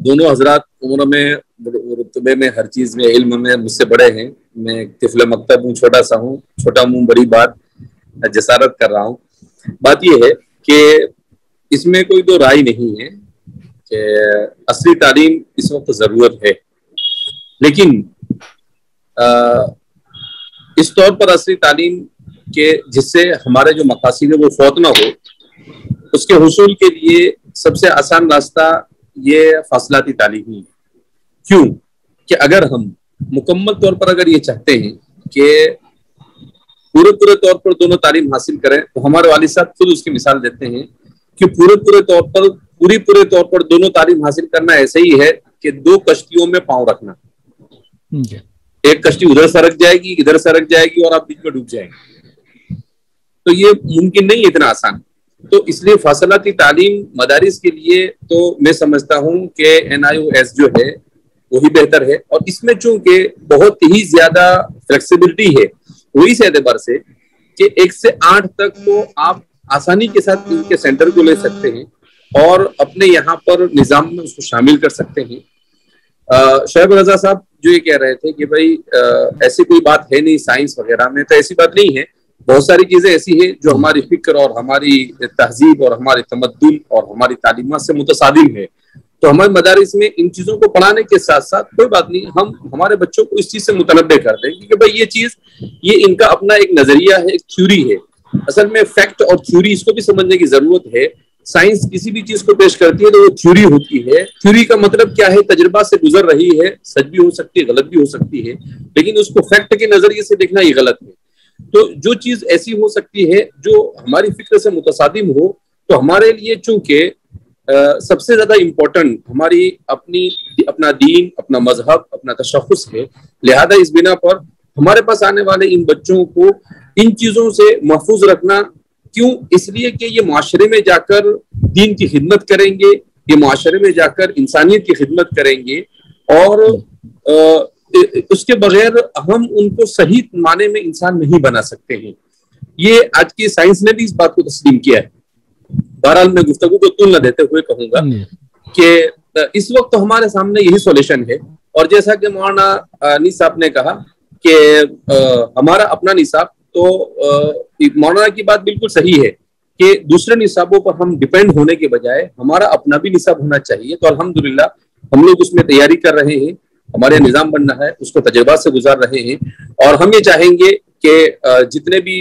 دونوں حضرات عمر میں رتبے میں ہر چیز میں علم میں مجھ سے بڑے ہیں. میں طفل مکتب ہوں, چھوٹا سا ہوں, چھوٹا منہ بڑی بات جسارت کر رہا ہوں. بات یہ ہے کہ اس میں کوئی دو رائے نہیں ہے کہ اصلی تعلیم اس وقت ضرورت ہے, لیکن اس طور پر اصلی تعلیم کہ جس سے ہمارے جو مقاصد ہے وہ فوت نہ ہو, اس کے حصول کے لیے سب سے آسان راستہ یہ فاصلاتی تعلیم ہی. کیوں کہ اگر ہم مکمل طور پر اگر یہ چاہتے ہیں کہ پورے طور پر دونوں تعلیم حاصل کریں, تو ہمارے والد صاحب خود اس کی مثال دیتے ہیں کہ پورے طور پر دونوں تعلیم حاصل کرنا ایسے ہی ہے کہ دو کشتیوں میں پاؤں رکھنا. ایک کشتی ادھر سرک جائے گی, ادھر سرک جائے گی, اور آپ بیچ میں ڈوب جائیں گے. تو یہ ممکن نہیں اتنا آسان. تو اس لیے فاصلاتی تعلیم مدارس کے لیے تو میں سمجھتا ہوں کہ NIOS جو ہے وہی بہتر ہے. اور اس میں چونکہ بہت ہی زیادہ فلیکسیبلٹی ہے, وہی سے اعتبار سے کہ 1 سے 8 تک کو آپ آسانی کے ساتھ ان کے سینٹر کو لے سکتے ہیں اور اپنے یہاں پر نظام میں اس کو شامل کر سکتے ہیں. شعیب رضا صاحب جو یہ کہہ رہے تھے کہ بھائی ایسی کوئی بات ہے نہیں سائنس وغیرہ میں, تو ایسی بات نہیں ہے. بہت ساری چیزیں ایسی ہیں جو ہماری فکر اور ہماری تہذیب اور ہماری تمدن اور ہماری تعلیمات سے متصادم ہے. تو ہمارے مدارس میں ان چیزوں کو پڑھانے کے ساتھ ساتھ کوئی بات نہیں, ہم ہمارے بچوں کو اس چیز سے متنبع کر دیں کہ بھائی یہ چیز یہ ان کا اپنا ایک نظریہ ہے, ایک تھیوری ہے. اصل میں فیکٹ اور تھیوری اس کو بھی سمجھنے کی ضرورت ہے. سائنس کسی بھی چیز کو پیش کرتی ہے تو وہ تھیوری ہوتی ہے. تھیوری کا مطلب کیا ہے؟ تجربہ سے گزر رہی ہے, سچ بھی ہو سکتی ہے, غلط بھی ہو سکتی ہے, لیکن اس کو فیکٹ کے نظریے سے دیکھنا یہ غلط ہے. تو جو چیز ایسی ہو سکتی ہے جو ہماری فکر سے متصادم ہو, تو ہمارے لیے چونکہ سب سے زیادہ امپورٹنٹ ہماری اپنا دین, اپنا مذہب, اپنا تشخص ہے. لہذا اس بنا پر ہمارے پاس آنے والے ان بچوں کو ان چیزوں سے محفوظ رکھنا. کیوں؟ اس لیے کہ یہ معاشرے میں جا کر دین کی خدمت کریں گے, یہ معاشرے میں جا کر انسانیت کی خدمت کریں گے, اور اس کے بغیر ہم ان کو صحیح معنی میں انسان نہیں بنا سکتے ہیں. یہ آج کی سائنس نے بھی اس بات کو تسلیم کیا ہے. بہرحال میں گفتگو کو طول نہ دیتے ہوئے کہوں گا کہ اس وقت ہمارے سامنے یہی سولوشن ہے. اور جیسا کہ مولانا انیس صاحب نے کہا کہ ہمارا اپنا نصاب, تو مولانا کی بات بالکل صحیح ہے کہ دوسرے نصابوں پر ہم ڈپینڈ ہونے کے بجائے ہمارا اپنا بھی نصاب ہونا چاہیے. تو الحمدللہ ہم لوگ اس میں تیاری کر رہے ہیں. ہمارے نظام بننا ہے, اس کو تجربات سے گزار رہے ہیں, اور ہم یہ چاہیں گے کہ جتنے بھی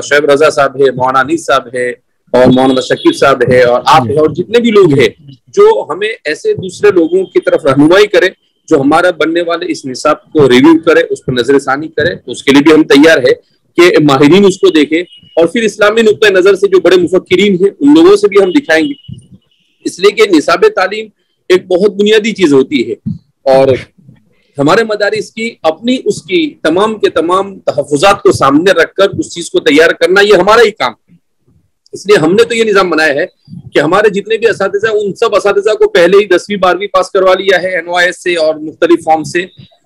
شعیب رضا صاحب ہے, مولانا انیس صاحب ہے, اور مولانا شکیب صاحب ہے, اور آپ ہیں, اور جتنے بھی لوگ ہیں جو ہمیں ایسے دوسرے لوگوں کی طرف رہنمائی کرے, جو ہمارا بننے والے اس نصاب کو ریویو کرے, اس پر نظر ثانی کرے. اس کے لیے بھی ہم تیار ہے کہ ماہرین اس کو دیکھیں, اور پھر اسلامی نقطۂ نظر سے جو بڑے مفکرین ہیں ان لوگوں سے بھی ہم دکھائیں گے. اس لیے کہ نصاب تعلیم ایک بہت بنیادی چیز ہوتی ہے, اور ہمارے مدارس کی اپنی اس کی تمام کے تمام تحفظات کو سامنے رکھ کر اس چیز کو تیار کرنا یہ ہمارا ہی کام ہے. اس لیے ہم نے تو یہ نظام بنایا ہے کہ ہمارے جتنے بھی اساتذہ ان سب اساتذہ کو پہلے ہی 10ویں 12ویں پاس کروا لیا ہے NYS سے اور مختلف فارم سے,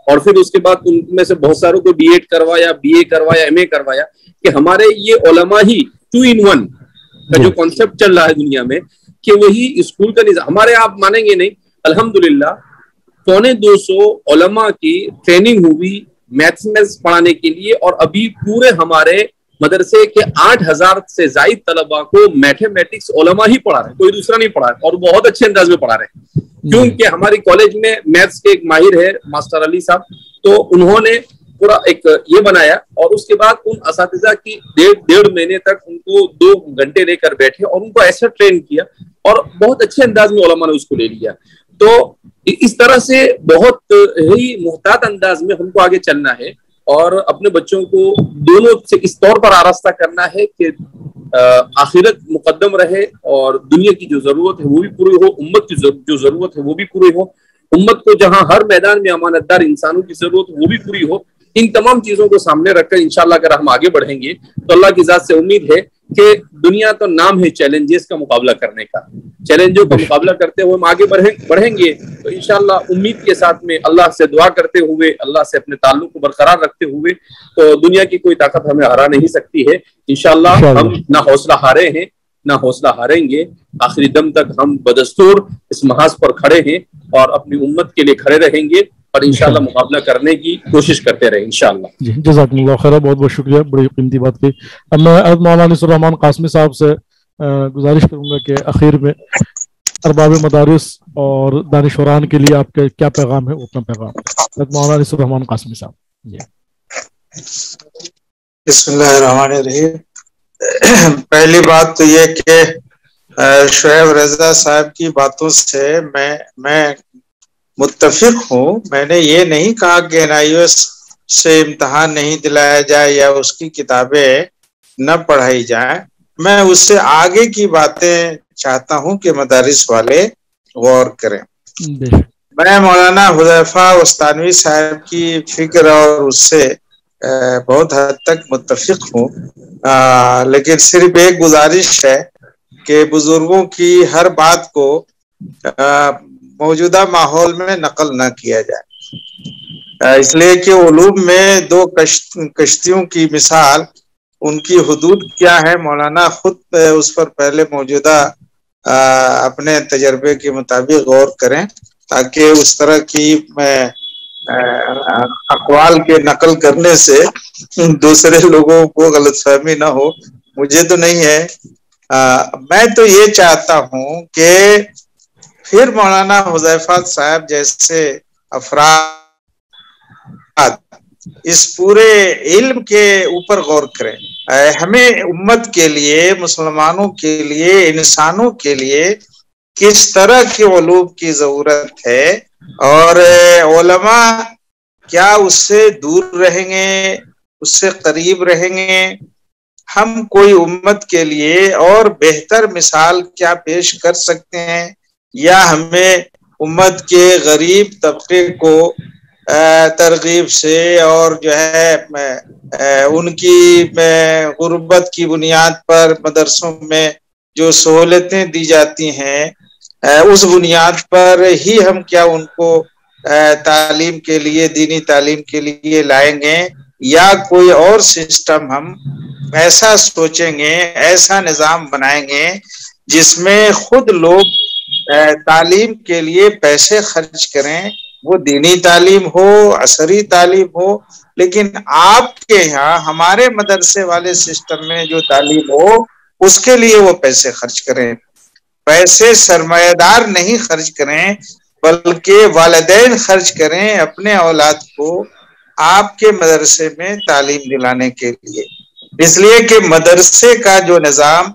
اور پھر اس کے بعد ان میں سے بہت ساروں کو B.Ed کروایا, BA کروایا, MA کروایا, کہ ہمارے یہ علماء ہی 2 in 1 کا جو کانسیپٹ چل رہا ہے دنیا میں, کہ وہی اسکول کا نظام ہمارے, آپ مانیں گے نہیں, الحمدللہ 250 علماء کی ٹریننگ ہوئی میتھس میں پڑھانے کے لیے, اور ابھی پورے ہمارے مدرسے کے 8000 سے زائد طلباء کو میتھمیٹکس علماء ہی پڑھا رہے, کوئی دوسرا نہیں پڑھا رہے, اور بہت اچھے انداز میں پڑھا رہے. کیونکہ ہماری کالج میں میتھس کے ایک ماہر ہے ماسٹر علی صاحب, تو انہوں نے پورا ایک یہ بنایا, اور اس کے بعد ان اساتذہ کی 1.5 مہینے تک ان کو 2 گھنٹے لے کر بیٹھے اور ان کو ایسا ٹرین کیا, اور بہت اچھے انداز میں علماء نے اس کو لے لیا. تو اس طرح سے بہت ہی محتاط انداز میں ہم کو آگے چلنا ہے, اور اپنے بچوں کو دونوں سے اس طور پر آراستہ کرنا ہے کہ آخرت مقدم رہے, اور دنیا کی جو ضرورت ہے وہ بھی پوری ہو, امت کی جو ضرورت ہے وہ بھی پوری ہو, امت کو جہاں ہر میدان میں امانت دار انسانوں کی ضرورت وہ بھی پوری ہو. ان تمام چیزوں کو سامنے رکھ کر انشاءاللہ اگر ہم آگے بڑھیں گے تو اللہ کی ذات سے امید ہے کہ دنیا تو نام ہے چیلنجز کا مقابلہ کرنے کا, چیلنجوں کا مقابلہ کرتے ہوئے ہم آگے بڑھیں گے تو انشاءاللہ امید کے ساتھ میں اللہ سے دعا کرتے ہوئے, اللہ سے اپنے تعلق کو برقرار رکھتے ہوئے, تو دنیا کی کوئی طاقت ہمیں ہرا نہیں سکتی ہے. انشاءاللہ ہم نہ حوصلہ ہارے ہیں نہ حوصلہ ہاریں گے, آخری دم تک ہم بدستور اس محاذ پر کھڑے ہیں اور اپنی امت کے لیے کھڑے رہیں گے, اور انشاءاللہ مقابلہ کرنے کی کوشش کرتے رہیں انشاءاللہ. جی جزاکم اللہ خیر, بہت بہت شکریہ, بڑی قیمتی بات کی. اب میں مولانا انیس الرحمان قاسمی صاحب سے گزارش کروں گا کہ اخیر میں ارباب مدارس اور دانشوران کے لیے آپ کا کیا پیغام ہے, وہ اپنا پیغام مولانا انیس الرحمان قاسمی صاحب. جی بسم اللہ الرحمن الرحیم. پہلی بات تو یہ کہ شعیب رضا صاحب کی باتوں سے میں متفق ہوں. میں نے یہ نہیں کہا کہ NIOS سے امتحان نہیں دلایا جائے یا اس کی کتابیں نہ پڑھائی جائیں. میں اس سے آگے کی باتیں چاہتا ہوں کہ مدارس والے غور کریں. میں مولانا حذیفہ وستانوی صاحب کی فکر اور اس سے بہت حد تک متفق ہوں, لیکن صرف ایک گزارش ہے کہ بزرگوں کی ہر بات کو موجودہ ماحول میں نقل نہ کیا جائے, اس لیے کہ علوم میں 2 کشتیوں کی مثال, ان کی حدود کیا ہے, مولانا خود اس پر پہلے موجودہ اپنے تجربے کے مطابق غور کریں, تاکہ اس طرح کی اقوال کے نقل کرنے سے دوسرے لوگوں کو غلط فہمی نہ ہو. مجھے تو نہیں ہے. میں تو یہ چاہتا ہوں کہ پھر مولانا حذیفہ صاحب جیسے افراد اس پورے علم کے اوپر غور کریں. ہمیں امت کے لیے, مسلمانوں کے لیے, انسانوں کے لیے کس طرح کے علوم کی ضرورت ہے, اور علماء کیا اس سے دور رہیں گے, اس سے قریب رہیں گے. ہم کوئی امت کے لیے اور بہتر مثال کیا پیش کر سکتے ہیں, یا ہمیں امت کے غریب طبقے کو ترغیب سے اور جو ہے ان کی غربت کی بنیاد پر مدرسوں میں جو سہولتیں دی جاتی ہیں اس بنیاد پر ہی ہم کیا ان کو تعلیم کے لیے, دینی تعلیم کے لیے لائیں گے, یا کوئی اور سسٹم ہم ایسا سوچیں گے, ایسا نظام بنائیں گے جس میں خود لوگ تعلیم کے لیے پیسے خرچ کریں, وہ دینی تعلیم ہو, عصری تعلیم ہو. لیکن آپ کے یہاں ہمارے مدرسے والے سسٹم میں جو تعلیم ہو اس کے لیے وہ پیسے خرچ کریں. پیسے سرمایہ دار نہیں خرچ کریں بلکہ والدین خرچ کریں اپنے اولاد کو آپ کے مدرسے میں تعلیم دلانے کے لیے. اس لیے کہ مدرسے کا جو نظام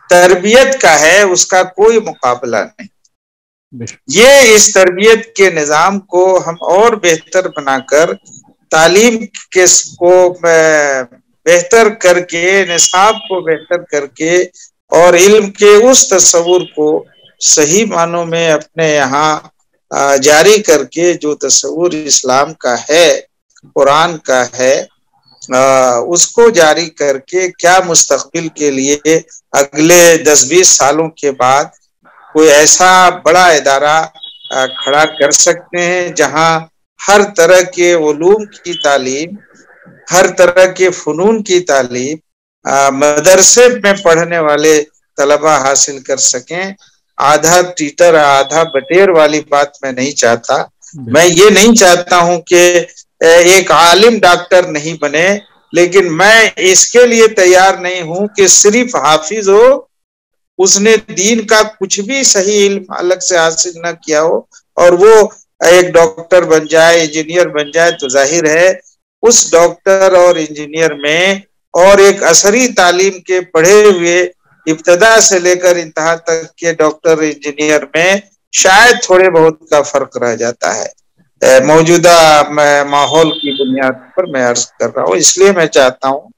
تربیت کا ہے اس کا کوئی مقابلہ نہیں. یہ اس تربیت کے نظام کو ہم اور بہتر بنا کر تعلیم کو بہتر کر کے نصاب کو بہتر کر کے اور علم کے اس تصور کو صحیح معنوں میں اپنے یہاں جاری کر کے جو تصور اسلام کا ہے قرآن کا ہے اس کو جاری کر کے کیا مستقبل کے لیے اگلے 10-20 سالوں کے بعد کوئی ایسا بڑا ادارہ کھڑا کر سکتے ہیں جہاں ہر طرح کے علوم کی تعلیم ہر طرح کے فنون کی تعلیم مدرسے میں پڑھنے والے طلبہ حاصل کر سکیں. آدھا ٹیٹر آدھا بٹیر والی بات میں نہیں چاہتا. میں یہ نہیں چاہتا ہوں کہ ایک عالم ڈاکٹر نہیں بنے، لیکن میں اس کے لیے تیار نہیں ہوں کہ صرف حافظ ہو، اس نے دین کا کچھ بھی صحیح علم الگ سے حاصل نہ کیا ہو اور وہ ایک ڈاکٹر بن جائے انجینئر بن جائے. تو ظاہر ہے اس ڈاکٹر اور انجینئر میں اور ایک عصری تعلیم کے پڑھے ہوئے ابتدا سے لے کر انتہا تک کے ڈاکٹر انجینئر میں شاید تھوڑے بہت کا فرق رہ جاتا ہے. موجودہ ماحول کی بنیاد پر میں عرض کر رہا ہوں. اس لیے میں چاہتا ہوں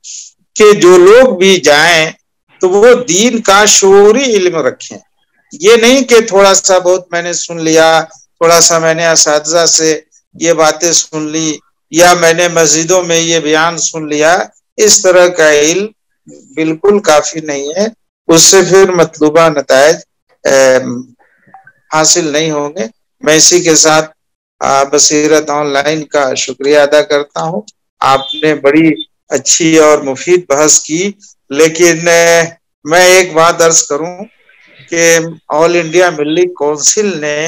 کہ جو لوگ بھی جائیں تو وہ دین کا شعوری علم رکھیں. یہ نہیں کہ تھوڑا سا بہت میں نے سن لیا، تھوڑا سا میں نے اساتذہ سے یہ باتیں سن لی یا میں نے مسجدوں میں یہ بیان سن لیا. اس طرح کا علم بالکل کافی نہیں ہے. اس سے پھر مطلوبہ نتائج حاصل نہیں ہوں گے. میں اسی کے ساتھ بصیرت آن لائن کا شکریہ ادا کرتا ہوں. آپ نے بڑی اچھی اور مفید بحث کی، لیکن میں ایک بات عرض کروں کہ آل انڈیا ملی کونسل نے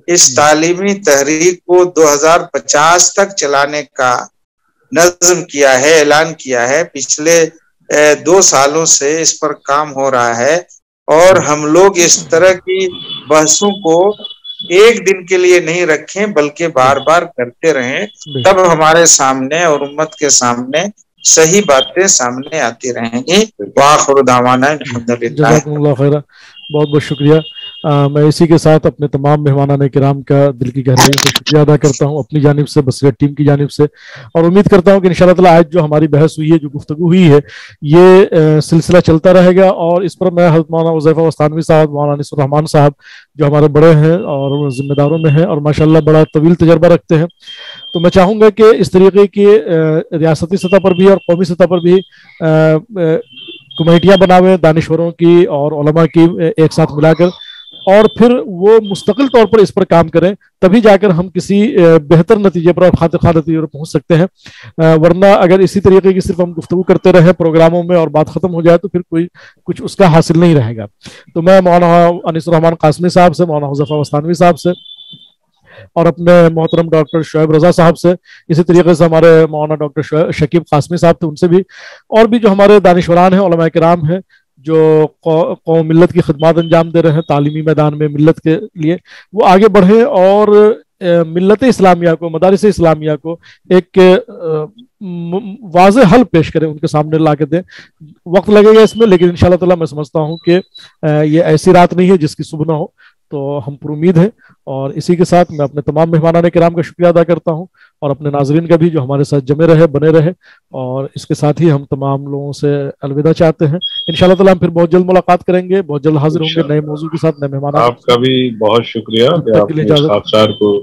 اس تعلیمی تحریک کو 2050 تک چلانے کا نظم کیا ہے، اعلان کیا ہے. پچھلے 2 سالوں سے اس پر کام ہو رہا ہے اور ہم لوگ اس طرح کی بحثوں کو ایک دن کے لیے نہیں رکھیں بلکہ بار بار کرتے رہیں. تب ہمارے سامنے اور امت کے سامنے صحیح باتیں سامنے آتی رہیں گی. وآخر دعوانا الحمدللہ. جزاکم اللہ خیرہ. بہت بہت شکریہ. میں اسی کے ساتھ اپنے تمام مہمانان کرام کا دل کی گہرائی سے شکریہ ادا کرتا ہوں اپنی جانب سے، بصیرت ٹیم کی جانب سے، اور امید کرتا ہوں کہ انشاءاللہ تعالی آج جو ہماری بحث ہوئی ہے، جو گفتگو ہوئی ہے، یہ سلسلہ چلتا رہے گا. اور اس پر میں حضرت مولانا حذیفہ وستانوی صاحب، مولانا انیس الرحمان صاحب جو ہمارے بڑے ہیں اور ذمہ داروں میں ہیں اور ماشاءاللہ بڑا طویل تجربہ رکھتے ہیں، تو میں چاہوں گا کہ اس طریقے کی ریاستی سطح پر بھی اور قومی سطح پر بھی کمیٹیاں بناویں دانشوروں کی اور علماء کی ایک ساتھ ملا کر، اور پھر وہ مستقل طور پر اس پر کام کریں. تبھی جا کر ہم کسی بہتر نتیجے پر اور خاطر نتیجے پر پہنچ سکتے ہیں. ورنہ اگر اسی طریقے کی صرف ہم گفتگو کرتے رہیں پروگراموں میں اور بات ختم ہو جائے تو پھر کوئی کچھ اس کا حاصل نہیں رہے گا. تو میں مولانا انیس الرحمان قاسمی صاحب سے، مولانا حذیفہ وستانوی صاحب سے اور اپنے محترم ڈاکٹر شعیب رضا صاحب سے، اسی طریقے سے ہمارے مولانا ڈاکٹر شکیب قاسمی صاحب تھے، ان سے بھی، اور بھی جو ہمارے دانشوران ہیں، علماء کرام ہیں جو قوم ملت کی خدمات انجام دے رہے ہیں تعلیمی میدان میں ملت کے لیے، وہ آگے بڑھیں اور ملت اسلامیہ کو، مدارس اسلامیہ کو ایک واضح حل پیش کریں، ان کے سامنے لا کے دیں. وقت لگے گا اس میں، لیکن انشاءاللہ تعالی میں سمجھتا ہوں کہ یہ ایسی رات نہیں ہے جس کی صبح نہ ہو. تو ہم پر امید ہیں. اور اسی کے ساتھ میں اپنے تمام مہمانان کرام کا شکریہ ادا کرتا ہوں اور اپنے ناظرین کا بھی جو ہمارے ساتھ جمے رہے، بنے رہے. اور اس کے ساتھ ہی ہم تمام لوگوں سے الوداع چاہتے ہیں. انشاءاللہ تعالی ہم پھر بہت جلد ملاقات کریں گے، بہت جلد حاضر ہوں گے نئے موضوع کے ساتھ، نئے مہمان. آپ کا بھی بہت شکریہ کہ آپ نے اس خاکسار کو.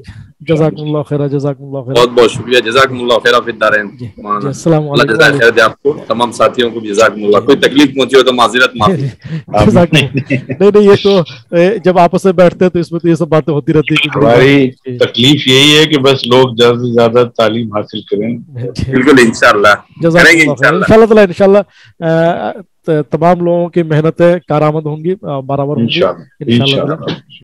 جزاکم اللہ خیر. جزاکم اللہ خیر. بہت بہت شکریہ. جزاکم اللہ خیر فی الدارین. السلام علیکم. اللہ جزائے خیر دے آپ کو، تمام ساتھیوں کو بھی جزاکم اللہ. کوئی تکلیف پہنچی ہو تو معذرت معافی. نہیں، یہ تو جب آپس میں بیٹھتے ہیں تو اس میں تو یہ سب باتیں ہوتی رہتی ہیں. ہماری تکلیف یہی ہے کہ بس لوگ زیادہ سے زیادہ تعلیم حاصل کریں. بالکل انشاءاللہ کریں گے انشاءاللہ. انشاءاللہ تمام لوگوں کی محنتیں کارآمد ہوں گی، برابر ہوں گی انشاءاللہ.